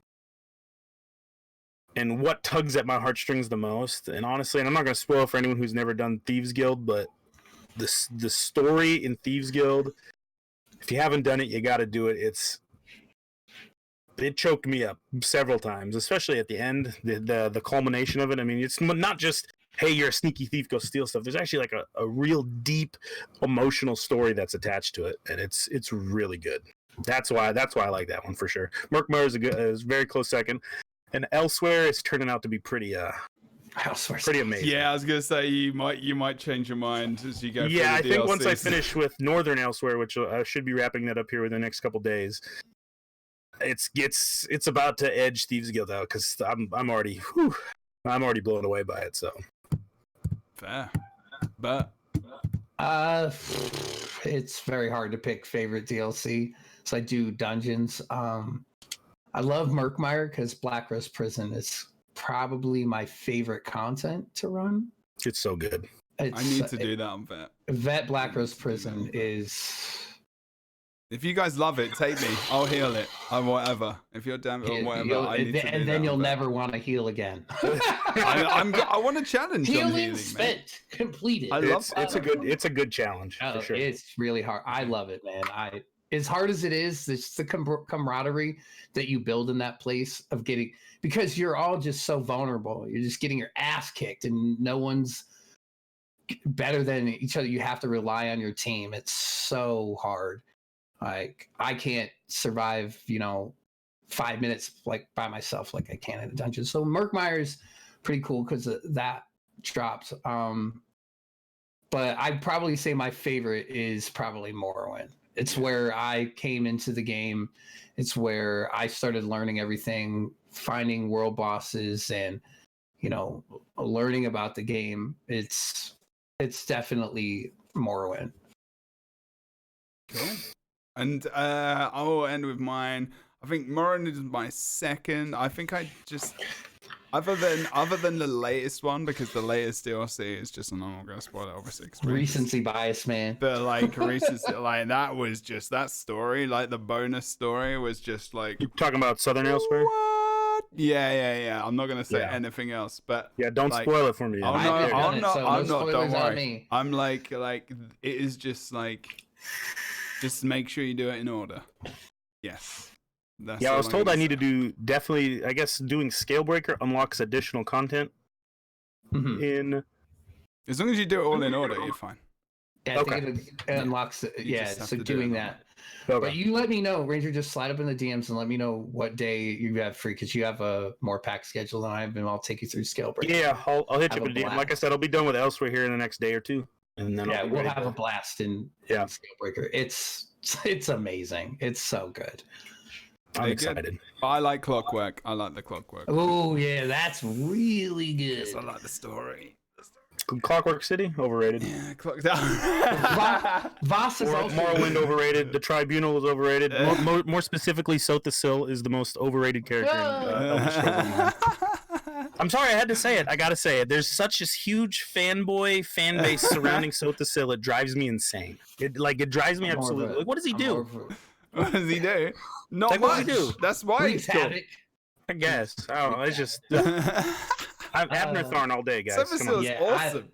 And what tugs at my heartstrings the most, and honestly, and I'm not going to spoil for anyone who's never done Thieves Guild, but the story in Thieves Guild, if you haven't done it, you got to do it. It choked me up several times, especially at the end, the culmination of it. It's not just, hey, you're a sneaky thief, go steal stuff. There's actually like a real deep emotional story that's attached to it, and it's really good. That's why I like that one for sure. Murkmire is a very close second, and Elsewhere is turning out to be pretty amazing. Yeah, I was gonna say you might change your mind as you go. Yeah, through the I think DLCs. once I finish with Northern Elsewhere, which I should be wrapping that up here within the next couple days, it's about to edge Thieves Guild out because I'm already blown away by it. So fair, but it's very hard to pick favorite DLC. So I do dungeons. I love Murkmire because Black Rose Prison is probably my favorite content to run. It's so good. I need to do that on Vet. Vet Black Rose Prison is. If you guys love it, take me. I'll heal it. Or whatever. If you're down or whatever, I need to do and then that you'll never want to heal again. I want to challenge on healing, spent, man. completed. I love it's a good challenge for sure. It's really hard. I love it, man. As hard as it is, it's the camaraderie that you build in that place of getting, because you're all just so vulnerable. You're just getting your ass kicked and no one's better than each other. You have to rely on your team. It's so hard. Like I can't survive, 5 minutes like by myself like I can in a dungeon. So Murkmire's pretty cool because that dropped. But I'd probably say my favorite is probably Morrowind. It's where I came into the game. It's where I started learning everything, finding world bosses, and learning about the game. It's definitely Morrowind. Cool. And I'll end with mine. I think Morrowind is my second. I think I just other than the latest one, because the latest DLC is just, I'm not gonna spoil it, obviously. Recency bias, man. But recency, that was just that story. The bonus story was just You talking about Southern Elsewhere? What? Yeah. I'm not gonna say anything else, but don't spoil it for me. I'm not. Don't worry. I'm it is just just make sure you do it in order. Yes. I was told I need to do definitely. I guess doing Scalebreaker unlocks additional content. In as long as you do it all in order, you're fine. Yeah, I think it unlocks. So doing that. Okay. But you let me know, Ranger. Just slide up in the DMs and let me know what day you have free, because you have a more packed schedule than I have, and I'll take you through Scalebreaker. Yeah, I'll hit you up in the DM. Like I said, I'll be done with Elsewhere here in the next day or two, and then we'll have a blast in Scalebreaker. It's amazing. It's so good. I'm excited. I like Clockwork. I like the Clockwork. Oh yeah, that's really good. Yes, I like the story. Clockwork City, overrated. Yeah, Voss is also Morrowind overrated. The Tribunal is overrated. More specifically, Sotha is the most overrated character. I'm sorry, I had to say it. I gotta say it. There's such a huge fanboy fan base surrounding Sotha. It drives me insane. It drives me absolutely. What does he do? What does he do? Not much. What does he do? That's why he's cool. I guess. I don't know. It's just I'm Abner Tharn all day, guys. Sotha is awesome.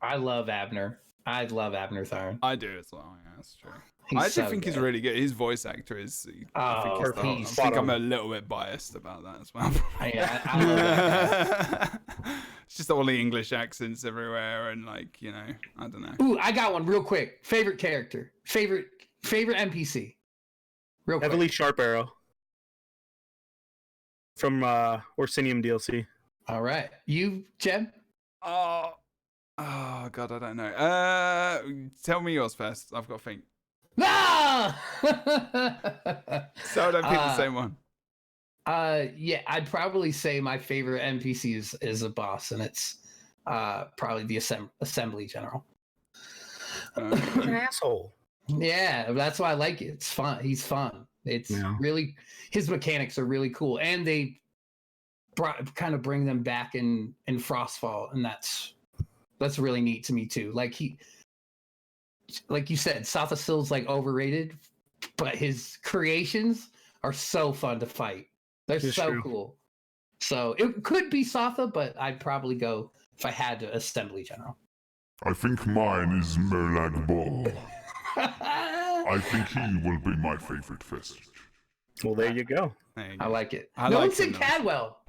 I love Abner. I love Abner Tharn. I do as well. Yeah, that's true. I actually think he's really good. His voice actor is. I think I'm a little bit biased about that as well. I love that guy. It's just all the English accents everywhere, and I don't know. Ooh, I got one real quick. Favorite character. Favorite NPC. Real quick. Heavily Sharp Arrow from Orsinium DLC. All right, you, Jeb. Oh God, I don't know. Tell me yours first. I've got to think. Ah! So I don't pick the same one. Yeah, I'd probably say my favorite NPC is a boss, and it's probably the Assembly General. An asshole. Yeah, that's why I like it. It's fun. He's fun. It's really, his mechanics are really cool, and they kind of bring them back in Frostfall, and that's really neat to me too. Like you said, Sotha like overrated, but his creations are so fun to fight. They're so cool. So it could be Sotha, but I'd probably go, if I had to, Assembly General. I think mine is Merlag Ball. I think he will be my favorite vestige. Well, there you go. I like it. No one said Cadwell.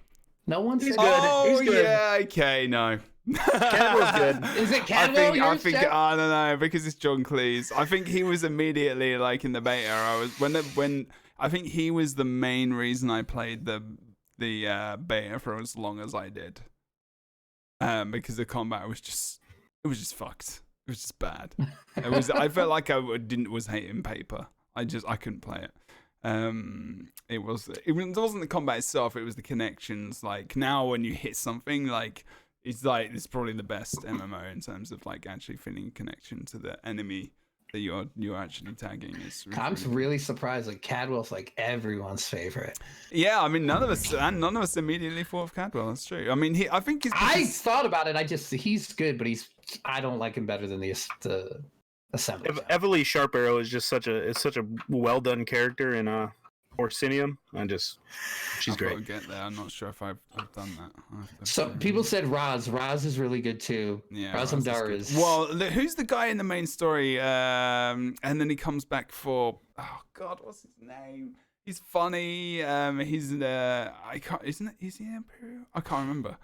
No one said good. Oh, he's good. Yeah, okay, no. Cadwell's good. Is it Cadwell? I think I don't know, because it's John Cleese. I think he was immediately like in the beta. When I think he was the main reason I played the beta for as long as I did. Because the combat was just fucked. It was just bad. I felt like I was hating paper. I couldn't play it. It wasn't the combat itself, it was the connections. Like now when you hit something, like it's probably the best MMO in terms of like actually feeling a connection to the enemy that you're actually tagging. I'm really surprised that Cadwell's like everyone's favorite. Yeah, I mean none of us immediately thought of Cadwell. That's true. I mean I thought about it. he's good, but I don't like him better than the assembly. Everly Sharp Arrow is just such a well done character in Orsinium. She's great. I'll get there. I'm not sure if I've done that. So people said Raz is really good too. Yeah, Razumdar is. Well, who's the guy in the main story? And then he comes back for what's his name? He's funny. He's is he Imperial? I can't remember.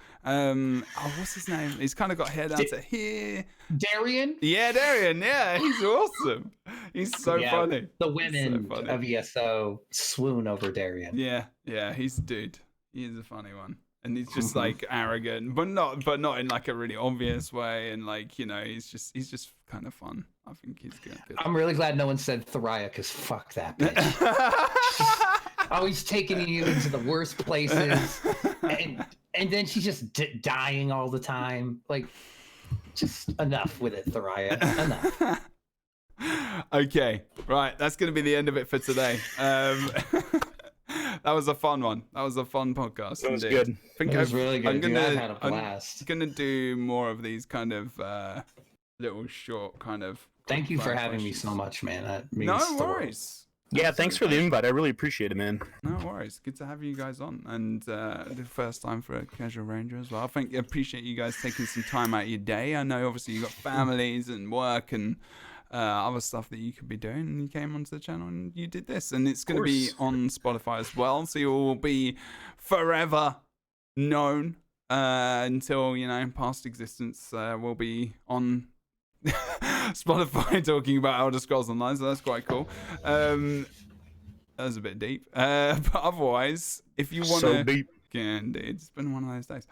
What's his name? He's kind of got hair down to here. Darian? Yeah, Darian. Yeah, he's awesome. He's so funny. The women of ESO swoon over Darian. Yeah, he's a dude. He's a funny one. And he's just like arrogant, but not in like a really obvious way. And like, he's just kind of fun. I think he's good. I'm really glad no one said Thariah, because fuck that bitch. Always taking you into the worst places, and then she's just dying all the time. Like, just enough with it, Thariah. Enough. Okay, right. That's gonna be the end of it for today. That was a fun one. That was a fun podcast. That was good. It was really good. I had a blast. I'm gonna do more of these kind of little short kind of. Thank you for having me so much, man. That means no worries. Yeah, thanks for the invite. I really appreciate it, man. No worries. Good to have you guys on, and the first time for a Casual Ranger as well. I appreciate you guys taking some time out of your day. I know obviously you got families and work and other stuff that you could be doing, and you came onto the channel and you did this, and it's going to be on Spotify as well, so you will be forever known until past existence. Will be on Spotify talking about Elder Scrolls Online, so that's quite cool. That was a bit deep, but otherwise, if you want so deep. Yeah, indeed. It's been one of those days.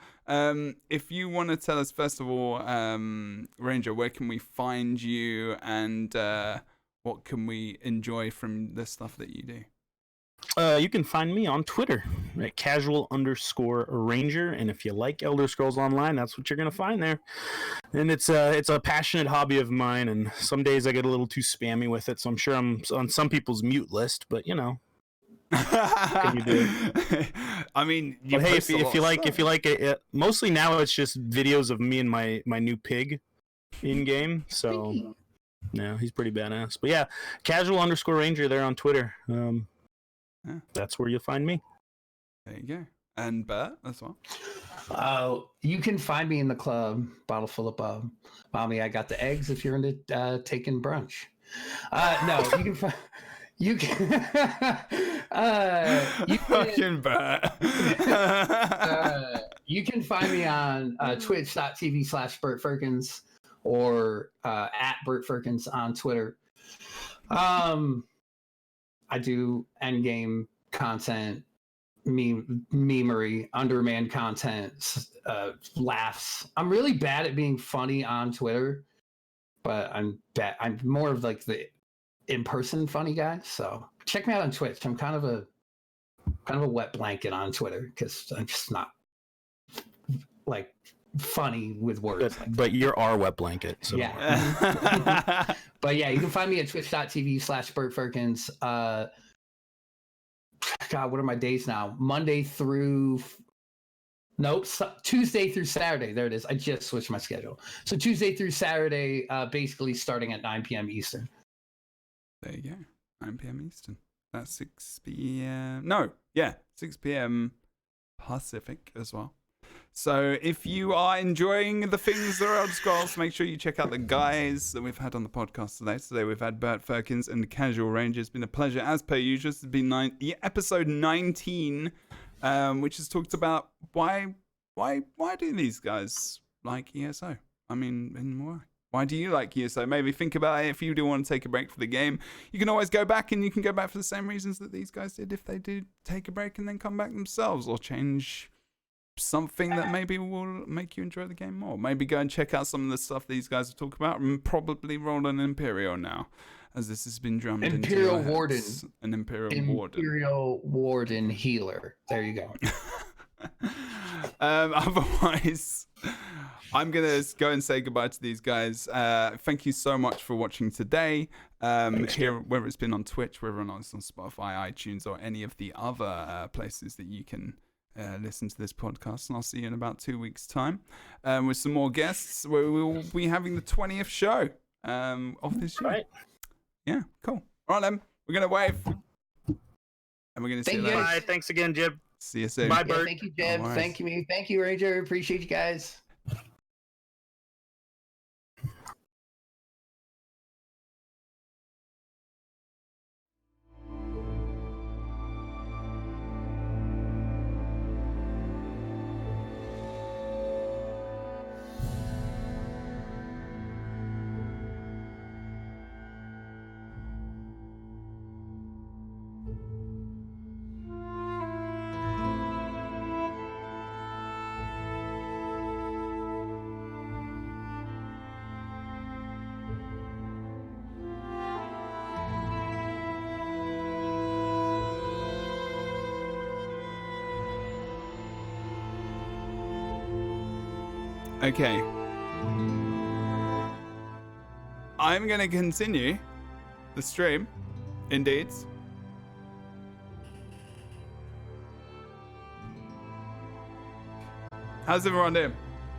If you want to tell us, first of all, Ranger, where can we find you, and what can we enjoy from the stuff that you do? You can find me on Twitter at casual_ranger, and if you like Elder Scrolls Online, that's what you're gonna find there. And it's a passionate hobby of mine, and some days I get a little too spammy with it, so I'm sure I'm on some people's mute list, but what can you do? I mean, if you like it, mostly now it's just videos of me and my new pig in game. So yeah, he's pretty badass. But yeah, casual_ranger there on Twitter. That's where you'll find me. There you go. And Bert as well. You can find me in the club, bottle full of bub. Mommy, I got the eggs if you're into taking brunch. No, you can find. You can. Fucking Bert. You can find me on twitch.tv/Bert Ferkins or at Bert Ferkins on Twitter. I do endgame content, memery, underman content, laughs. I'm really bad at being funny on Twitter, but I'm more of like the in-person funny guy. So check me out on Twitch. I'm kind of a wet blanket on Twitter because I'm just not like funny with words. But you're our wet blanket. So. Yeah. But yeah, you can find me at twitch.tv/Bert Ferkins. God, what are my days now? Tuesday through Saturday. There it is. I just switched my schedule. So Tuesday through Saturday, basically starting at 9 p.m. Eastern. There you go. 9 p.m. Eastern. That's 6 p.m. No, yeah, 6 p.m. Pacific as well. So if you are enjoying the things that are Elder Scrolls, make sure you check out the guys that we've had on the podcast today. Today we've had Bert Ferkins and the Casual Ranger. It's been a pleasure as per usual. This has been episode 19, which has talked about why do these guys like ESO? I mean, and why? Why do you like ESO? Maybe think about it. If you do want to take a break for the game, you can always go back, and you can go back for the same reasons that these guys did if they do take a break and then come back themselves, or change something that maybe will make you enjoy the game more. Maybe go and check out some of the stuff these guys have talked about, and probably roll an Imperial now, as this has been drummed into your heads. Warden. An Imperial Warden. Imperial Warden healer. There you go. Otherwise, I'm going to go and say goodbye to these guys. Thank you so much for watching today. Here, whether it's been on Twitch, whether or not it's on Spotify, iTunes, or any of the other places that you can listen to this podcast. And I'll see you in about 2 weeks' time with some more guests, where we will be having the 20th show of this year. Right. Yeah, cool. All right, then. We're going to wave. And we're going to see you later. Bye. Thanks again, Jib. See you soon. Bye, Bert. Thank you, Jeb. Thank you. Thank you, Ranger. Appreciate you guys. Okay. I'm going to continue the stream, indeed. How's everyone doing?